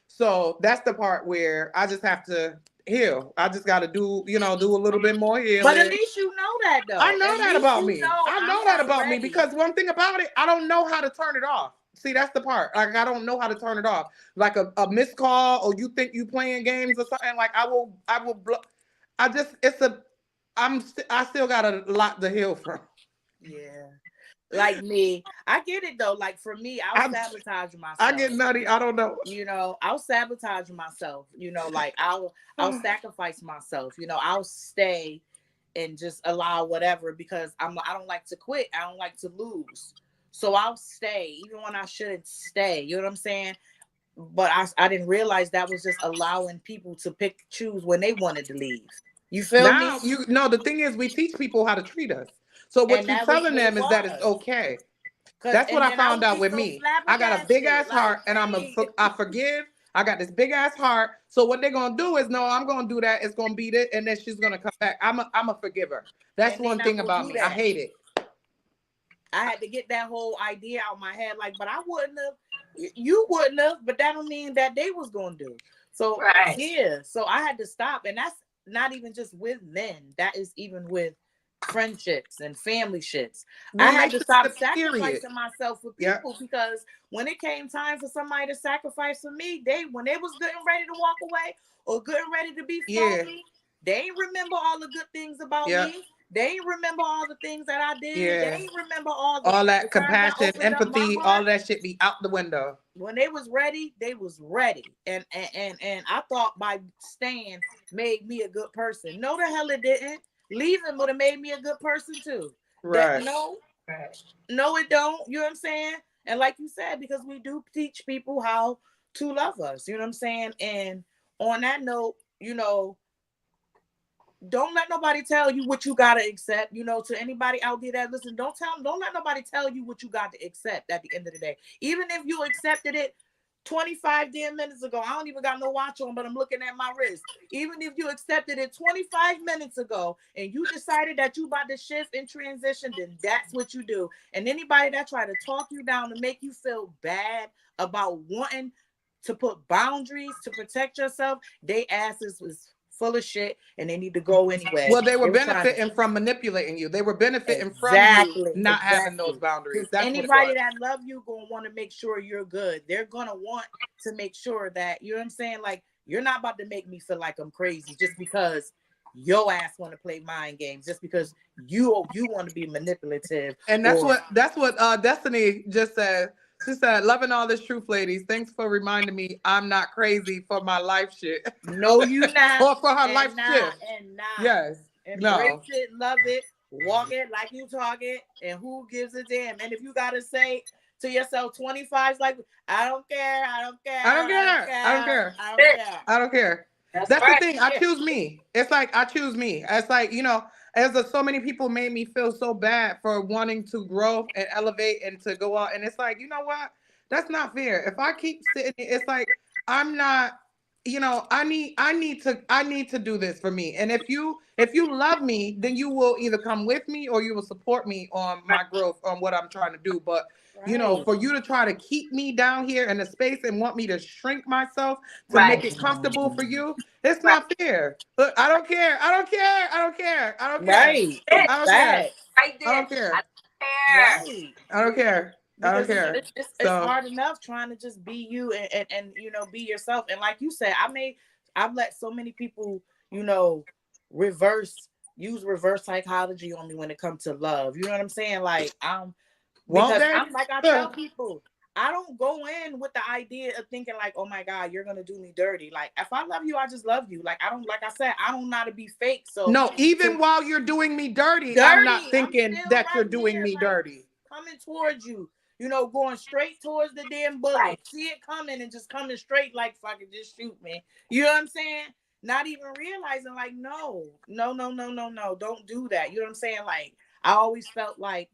So that's the part where I just have to heal. I just got to do a little bit more But at healing. least you know that though. I know At that least about you me. know I I'm know that not about me ready. because one thing about it, I don't know how to turn it off. See, that's the part. Like I don't know how to turn it off. Like a missed call, or you think you playing games or something. Like I will. I just it's a. I still got a lot to heal from. Yeah. Like me, I get it though. Like for me, I'll I sabotage I myself. get nutty. I don't know. I'll sabotage myself. Like I'll sacrifice myself. I'll stay and just allow whatever because I don't like to quit. I don't like to lose. So I'll stay even when I shouldn't stay. You know what I'm saying? But I didn't realize that was just allowing people to choose when they wanted to leave. You feel me? Now the thing is we teach people how to treat us. So what And you're that was telling what it them is that it's was. okay. That's what And I then I found would out be with so me. I got a big flabbergasted. ass heart, and Like, I forgive. I got this big ass heart. So what they're gonna do is, no, I'm gonna do that. It's gonna beat it, and then she's gonna come back. I'm a forgiver. That's and they one not thing gonna about do me. I that. hate it. I had to get that whole idea out of my head. Like, but I wouldn't have. You wouldn't have. But that don't mean that they was gonna do. So Right. yeah. So I had to stop, and that's not even just with men. That is even with friendships and family shits. I had to stop sacrificing myself for people because when it came time for somebody to sacrifice for me, when they was getting ready to walk away or getting ready to be phony, they ain't remember all the good things about me. They ain't remember all the things that I did. They ain't remember all that the times I compassion, opened up my empathy, heart. all that shit be out the window. When they was ready, they was ready. And I thought by staying made me a good person. No, the hell it didn't. Leaving would have made me a good person too. Right. No, it don't. You know what I'm saying? And like you said, because we do teach people how to love us. You know what I'm saying? And on that note, don't let nobody tell you what you gotta accept. To anybody out there that listen, don't let nobody tell you what you got to accept at the end of the day. Even if you accepted it 25 damn minutes ago, I don't even got no watch on, but I'm looking at my wrist. Even if you accepted it 25 minutes ago and you decided that you about to shift and transition, then that's what you do. And anybody that try to talk you down to make you feel bad about wanting to put boundaries to protect yourself, they asses was full of shit and they need to go anyway. Well, they were benefiting from manipulating you. They were benefiting from you not having those boundaries. That's anybody that love you gonna want to make sure you're good. They're gonna want to make sure that, you know what I'm saying? Like, you're not about to make me feel like I'm crazy just because your ass want to play mind games, just because you want to be manipulative. And that's what Destiny just said. She said, "Loving all this truth, ladies. Thanks for reminding me I'm not crazy for my life shit." No, you not. Or for her life shift. And not. Yes. Embrace it, love it, walk it like you talk it, and who gives a damn? And if you gotta say to yourself 25's like, I don't care. That's the thing. I choose me. It's like I choose me. It's like, so many people made me feel so bad for wanting to grow and elevate and to go out. And it's like, you know what? That's not fair. If I keep sitting, it's like I'm not, I need to do this for me. And if you love me, then you will either come with me or you will support me on my growth, on what I'm trying to do. But for you to try to keep me down here in a space and want me to shrink myself to make it comfortable for you, it's not fair. Look, I don't care. Right. It's hard enough trying to just be you and be yourself. And like you said, I've let so many people, use reverse psychology on me when it comes to love. You know what I'm saying? Like, because I tell people, I don't go in with the idea of thinking like, oh my God, you're gonna do me dirty. Like, if I love you, I just love you. Like, I don't know how to be fake. So no, even while you're doing me dirty, I'm not thinking that you're doing me dirty. Coming towards you, going straight towards the damn bullet. Right. See it coming and just coming straight like fucking just shoot me. You know what I'm saying? Not even realizing like, no, no, no, no, no, no, don't do that. You know what I'm saying? Like, I always felt like,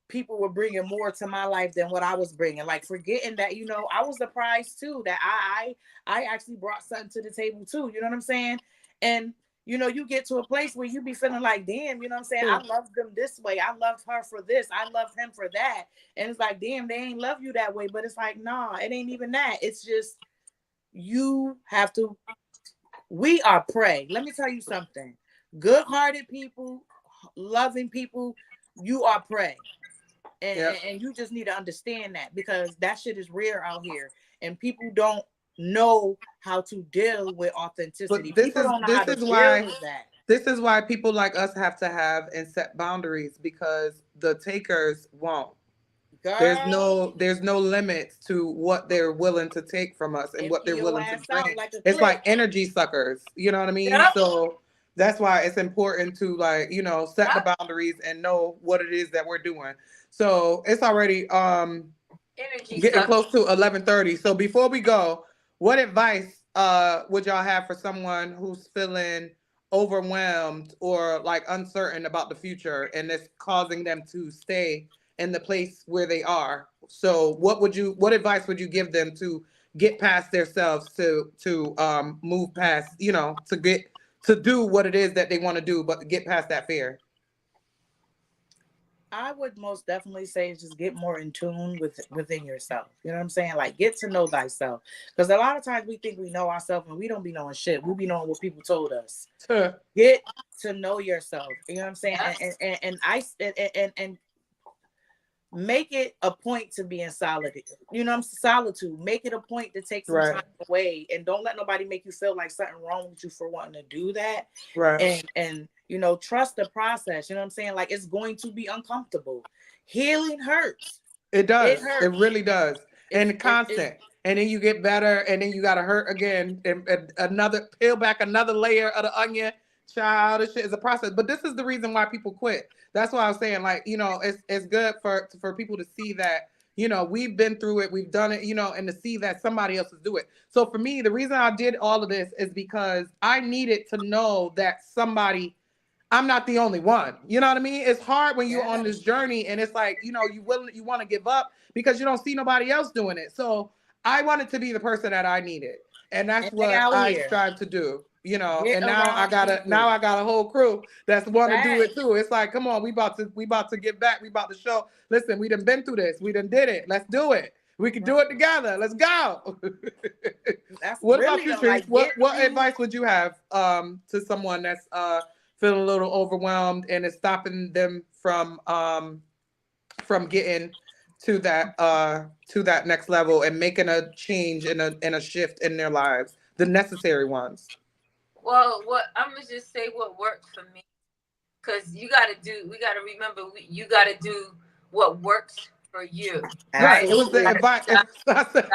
people were bringing more to my life than what I was bringing. Like forgetting that, I was the prize too. That I actually brought something to the table too. You know what I'm saying? And you get to a place where you be feeling like, damn, you know what I'm saying? I loved them this way. I loved her for this. I loved him for that. And it's like, damn, they ain't love you that way. But it's like, nah, it ain't even that. It's just you have to. We are prey. Let me tell you something. Good-hearted people, loving people, you are prey. And you just need to understand that because that shit is rare out here and people don't know how to deal with authenticity. But People don't know how to deal with that. this is why people like us have to have and set boundaries because the takers won't. Girl, There's no limits to what they're willing to take from us and what empty they're your willing to ass out bring. like a It's clip. like energy suckers, you know what I mean? Yep. So that's why it's important to like, set the Yep. boundaries and know what it is that we're doing. So it's already Energy getting suck. close to 11:30. So before we go, what advice would y'all have for someone who's feeling overwhelmed or like uncertain about the future and it's causing them to stay in the place where they are? So what advice would you give them to get past themselves to move past, to get to do what it is that they want to do, but get past that fear? I would most definitely say just get more in tune within yourself. You know what I'm saying? Like get to know thyself. Because a lot of times we think we know ourselves and we don't be knowing shit. We be knowing what people told us. Get to know yourself. You know what I'm saying? Yep. And make it a point to be in solitude. Solitude. Make it a point to take some Right. time away and don't let nobody make you feel like something wrong with you for wanting to do that. Right. And trust the process. You know what I'm saying? Like it's going to be uncomfortable. Healing hurts. It It does. It hurts. really does. It's And it constant. And then you get better, and then you got to hurt again, and another peel back another layer of the onion. Child, this shit is a process. But this is the reason why people quit. That's why I was saying, like, it's good for people to see that, we've been through it, we've done it, and to see that somebody else is doing it. So for me, the reason I did all of this is because I needed to know that I'm not the only one. You know what I mean? It's hard when you're on yeah. this journey and it's like, you want to give up because you don't see nobody else doing it. So I wanted to be the person that I needed. And that's And they what out I here. strive to do, Get and around now people. I got a whole crew that's want to do Facts. it too. It's like, come on, we about to get back. We about to show, listen, we done been through this. We done did it. Let's do it. We can do it together. Let's go. That's What about really you, though. Trees? Like get What through. advice would you have to someone that's feeling a little overwhelmed and it's stopping them from getting to that next level and making a change and a shift in their lives, the necessary ones? Well, what I'm gonna just say what worked for me, because we gotta remember, you gotta do what works for you, Right. right? It was the Absolutely. advice. I said,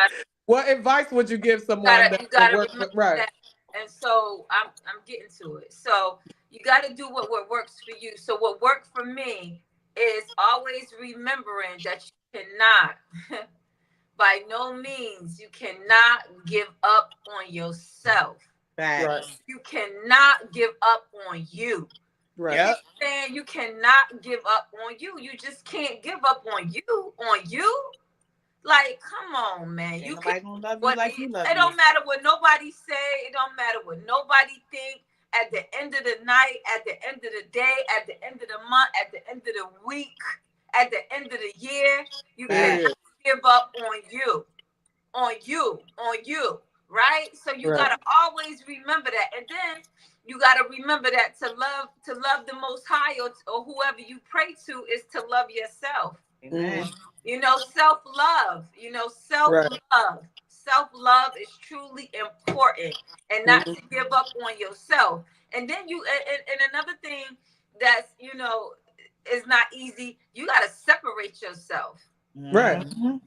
what advice would you give someone that You would gotta work remember right? that. And so I'm getting to it. So you gotta do what works for you. So what worked for me is always remembering that you cannot by no means you cannot give up on yourself. Right. Facts. You cannot give up on you. You Right. get Yep. what I'm saying? You cannot give up on you. You just can't give up on you. On you. Like, come on, man. Ain't You can nobody gonna love you what like you love it you. don't matter what nobody say, it don't matter what nobody think. At the end of the night, at the end of the day, at the end of the month, at the end of the week, at the end of the year, you cannot Period. give up on you. On you, on you, right? So you Right. gotta always remember that. And then you gotta remember that to love the most high, or whoever you pray to, is to love yourself. Amen. Mhm. Self-love, Right. self-love is truly important, and not Mhm. to give up on yourself. And then and another thing that's is not easy, you got to separate yourself, Right. Mhm.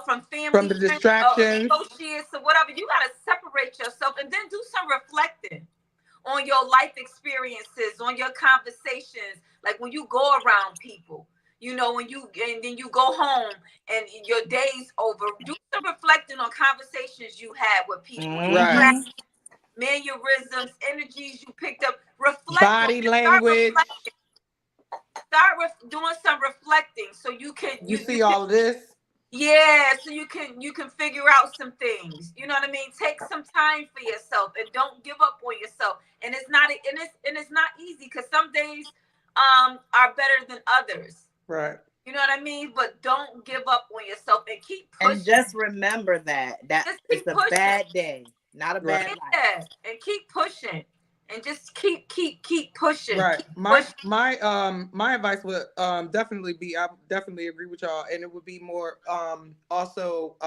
from From family, the friends, distractions. associates, or whatever. You got to separate yourself, and then do some reflecting on your life experiences, on your conversations, like when you go around people. you know, when you, and then you go home and your day's over, do some reflecting on conversations you had with people, Right. Mm-hmm. mannerisms, energies you picked up. Reflect on Body it. Start language. reflecting. Start doing some reflecting so you can You you see can, all of this? yeah, so you can figure out some things. You know what I mean? Take some time for yourself and don't give up on yourself. And it's not easy because some days are better than others. Right. You know what I mean? But don't give up on yourself and keep And pushing. just remember that Just it's keep a pushing. bad day, not a Right. bad life. Yeah, and keep pushing. And just keep pushing. Right. Keep My pushing. my advice would definitely be, I definitely agree with y'all, and it would be more also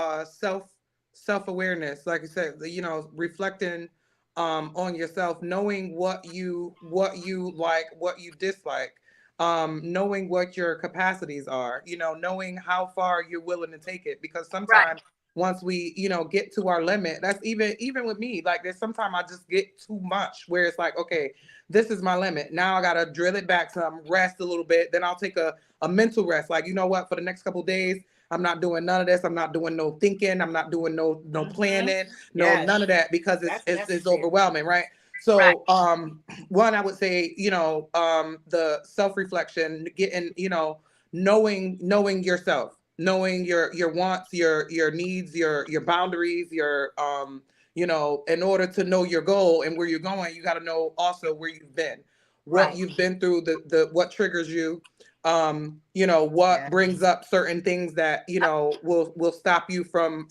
self-awareness, like you said, you know, reflecting on yourself, knowing what you like, what you dislike, knowing what your capacities are, you know, knowing how far you're willing to take it, because Right. sometimes once we, you know, get to our limit, that's even with me, like there's sometimes I just get too much where it's like, okay, this is my limit. Now I gotta drill it back some, rest a little bit. Then I'll take a mental rest. Like, you know what, for the next couple of days, I'm not doing none of this. I'm not doing no thinking. I'm not doing no Mm-hmm. planning, no Yes, none of that, because that's it's necessary. overwhelming, right? Right. So one, I would say, you know, the self-reflection, getting, you know, knowing yourself, knowing your wants, your needs, your boundaries, your you know, in order to know your goal and where you're going, you got to know also where you've been, what Right. you've been through, the what triggers you, you know, what Yeah. brings up certain things that, you know, will stop you from,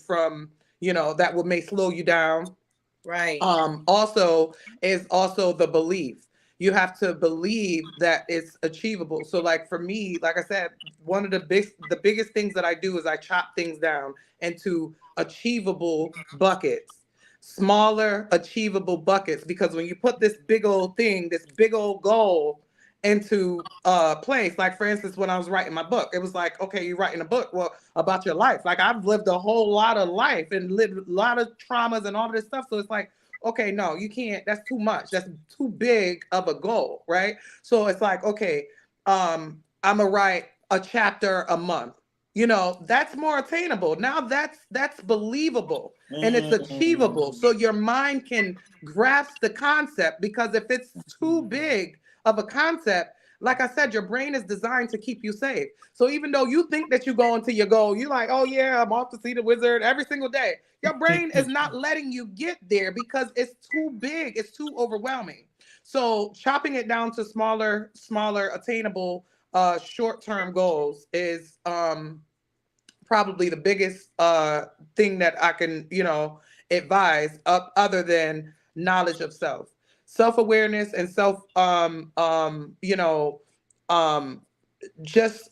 you know, that will may slow you down. Right. Also is also the belief. You have to believe that it's achievable. So like for me, like I said, one of the biggest things that I do is I chop things down into achievable buckets, smaller achievable buckets, because when you put this big old thing, this big old goal into place, like for instance, when I was writing my book, it was like, okay, you're writing a book, well, about your life. Like I've lived a whole lot of life and lived a lot of traumas and all of this stuff, so it's like, okay, no, you can't, that's too much, that's too big of a goal, right? So it's like, okay, I'm gonna write a chapter a month, you know, that's more attainable now, that's believable, and it's achievable, Mm. so your mind can grasp the concept, because if it's too big of a concept, like I said, your brain is designed to keep you safe. So even though you think that you're going to your goal, you're like, oh yeah, I'm off to see the wizard every single day. Your brain is not letting you get there because it's too big, it's too overwhelming. So chopping it down to smaller, attainable, short-term goals is probably the biggest thing that I can, you know, advise, other than knowledge of self, self-awareness, and self you know, um just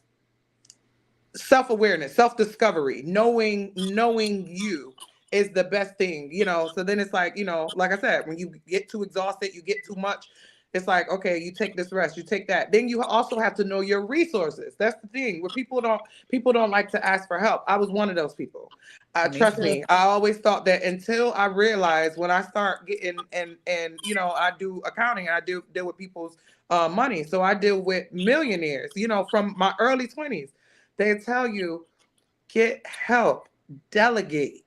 self-awareness, self-discovery, knowing you is the best thing, you know. So then it's like, you know, like I said, when you get too exhausted, you get too much, it's like, okay, you take this rest, you take that. Then you also have to know your resources. That's the thing where people don't like to ask for help. I was one of those people. Me Trust too. me, I always thought that, until I realized, when I start getting, and you know, I do accounting, and I do deal with people's money, so I deal with millionaires, you know, from my early 20s. They tell you, get help, delegate,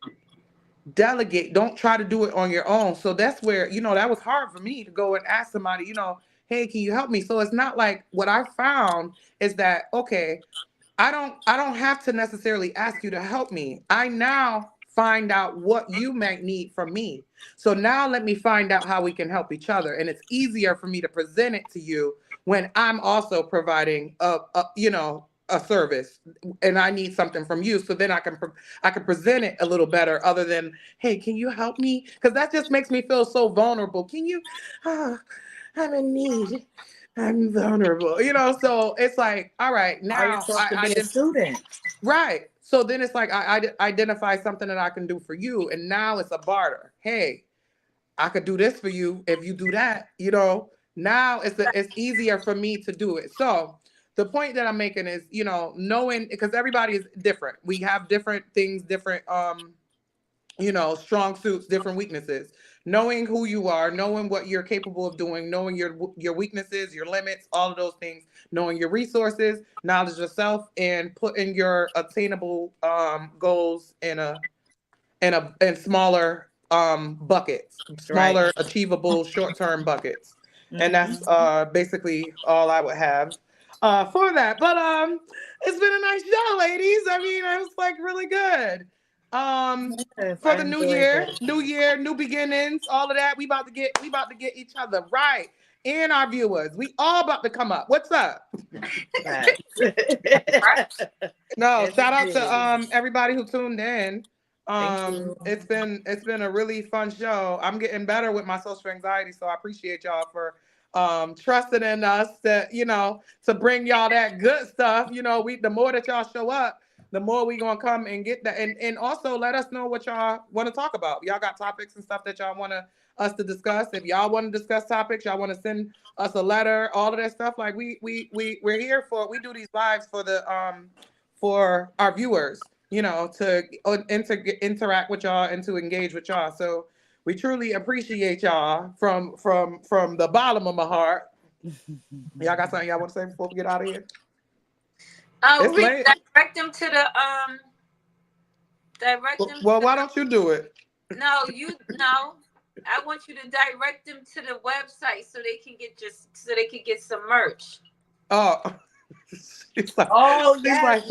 delegate. Don't try to do it on your own. So that's where, you know, that was hard for me to go and ask somebody, you know, hey, can you help me? So it's not like, what I found is that, okay, I don't have to necessarily ask you to help me. I now find out what you might need from me. So now let me find out how we can help each other. And it's easier for me to present it to you when I'm also providing a you know, a service, and I need something from you. So then I can present it a little better, other than, hey, can you help me? Because that just makes me feel so vulnerable. Can you, oh, I'm in need. I'm vulnerable, you know. So it's like, all right, Are you now supposed to I be a did student? right. So then it's like, I identify something that I can do for you, and now it's a barter. Hey, I could do this for you if you do that. You know, now it's easier for me to do it. So the point that I'm making is, you know, knowing, because everybody is different. We have different things, different you know, strong suits, different weaknesses. knowing who you are, knowing what you're capable of doing, knowing your weaknesses, your limits, all of those things, knowing your resources, knowledge yourself, and putting your attainable goals in smaller buckets, Right. smaller achievable short-term buckets. And Mm-hmm. that's basically all I would have for that. But it's been a nice show, ladies. I mean, it was like really good. Yes, For I the enjoyed it. new year, new beginnings, all of that. We about to get each other right. And our viewers. We all about to come up. What's up? Right. No, Yes, shout it out to did. everybody who tuned in. Thank you. It's been a really fun show. I'm getting better with my social anxiety, so I appreciate y'all for trusting in us to, to bring y'all that good stuff. We the more that y'all show up, the more we gonna come and get that, and also let us know what y'all want to talk about. Y'all got topics and stuff that y'all want us to discuss. If y'all want to discuss topics, y'all want to send us a letter, all of that stuff. Like we're here for. We do these lives for the for our viewers, to interact with y'all and to engage with y'all. So we truly appreciate y'all from the bottom of my heart. Y'all got something y'all want to say before we get out of here? It's late. Direct them to the direct them. Well, why don't you do it? No, no. I want you to direct them to the website so they can get some merch. Oh. She's like, oh she's yes, like,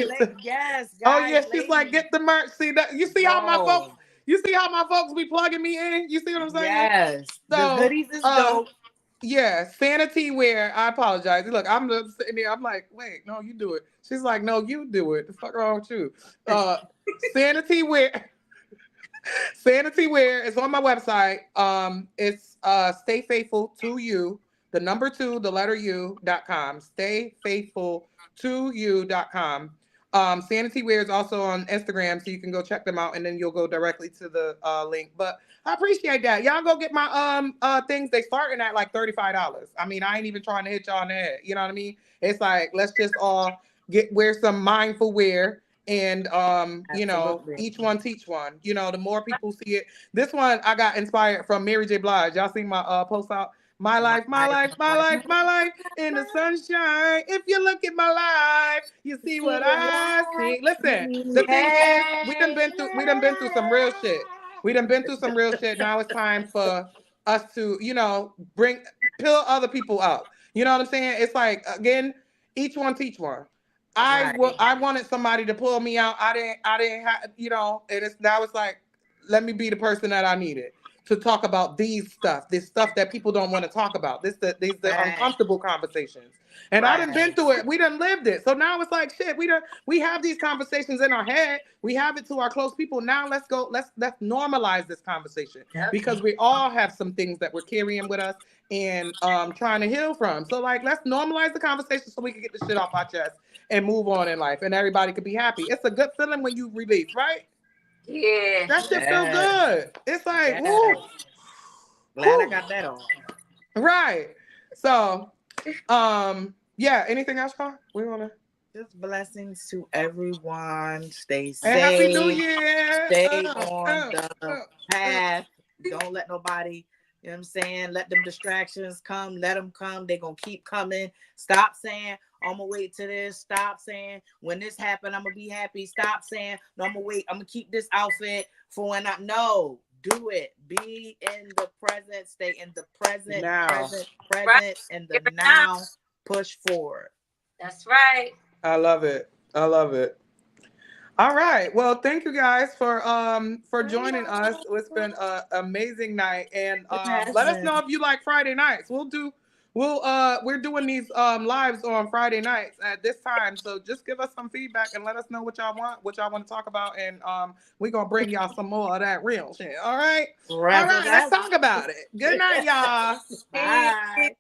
yes, oh guys, yeah, she's ladies. like, get the merch. See that? You see how my folks? You see how my folks be plugging me in? You see what I'm saying? Yes. So, the hoodies is dope. Yeah, Sanity Wear. I apologize. Look, I'm just sitting there. I'm like, wait, no, you do it. She's like, no, you do it. The fuck wrong with you? Sanity Wear. Sanity Wear is on my website. It's Stay Faithful to You, the number 2, the letter U.com. Stay Faithful to You.com. Sanity Wear is also on Instagram, so you can go check them out, and then you'll go directly to the link. But I appreciate that. Y'all go get my things. They starting at like $35. I mean, I ain't even trying to hit y'all in the head. You know what I mean? It's like, let's just all wear some mindful wear. And each one teach one. The more people see it. This one I got inspired from Mary J. Blige. Y'all seen my post out? My life, my life, my life, my life in the sunshine. If you look at my life, you see what I see. Listen, the thing is, we done been through some real shit. We done been through some real shit. Now it's time for us to, pull other people out. You know what I'm saying? It's like, again, each one teach one. I wanted somebody to pull me out. I didn't have, and it's like, let me be the person that I needed to talk about this stuff that people don't want to talk about. These the uncomfortable conversations. And I done been through it. We done lived it. So now it's like, shit, we have these conversations in our head. We have it to our close people. Now let's normalize this conversation, because we all have some things that we're carrying with us and trying to heal from. So like, let's normalize the conversation so we can get the shit off our chest and move on in life, and everybody could be happy. It's a good feeling when you release, right? Yeah. That shit feel good. It's like, woo. Glad I got that on. Right. So, yeah. Anything else, y'all? We wanna just blessings to everyone. Stay safe. And Happy New Year. Stay on the path. Don't let nobody, you know what I'm saying? Let them distractions come. Let them come. They're going to keep coming. Stop saying, I'm going to wait to this. Stop saying, when this happened, I'm going to be happy. Stop saying, no, I'm going to wait. I'm going to keep this outfit for when I... No, do it. Be in the present. Stay in the present. Now. Present, in the now. Push forward. That's right. I love it. All right. Well, thank you guys for joining us. It's been an amazing night, and let us know if you like Friday nights. We're doing these lives on Friday nights at this time. So just give us some feedback and let us know what y'all want to talk about, and we're gonna bring y'all some more of that real shit. All right. All right. Let's talk about it. Good night, y'all. Bye.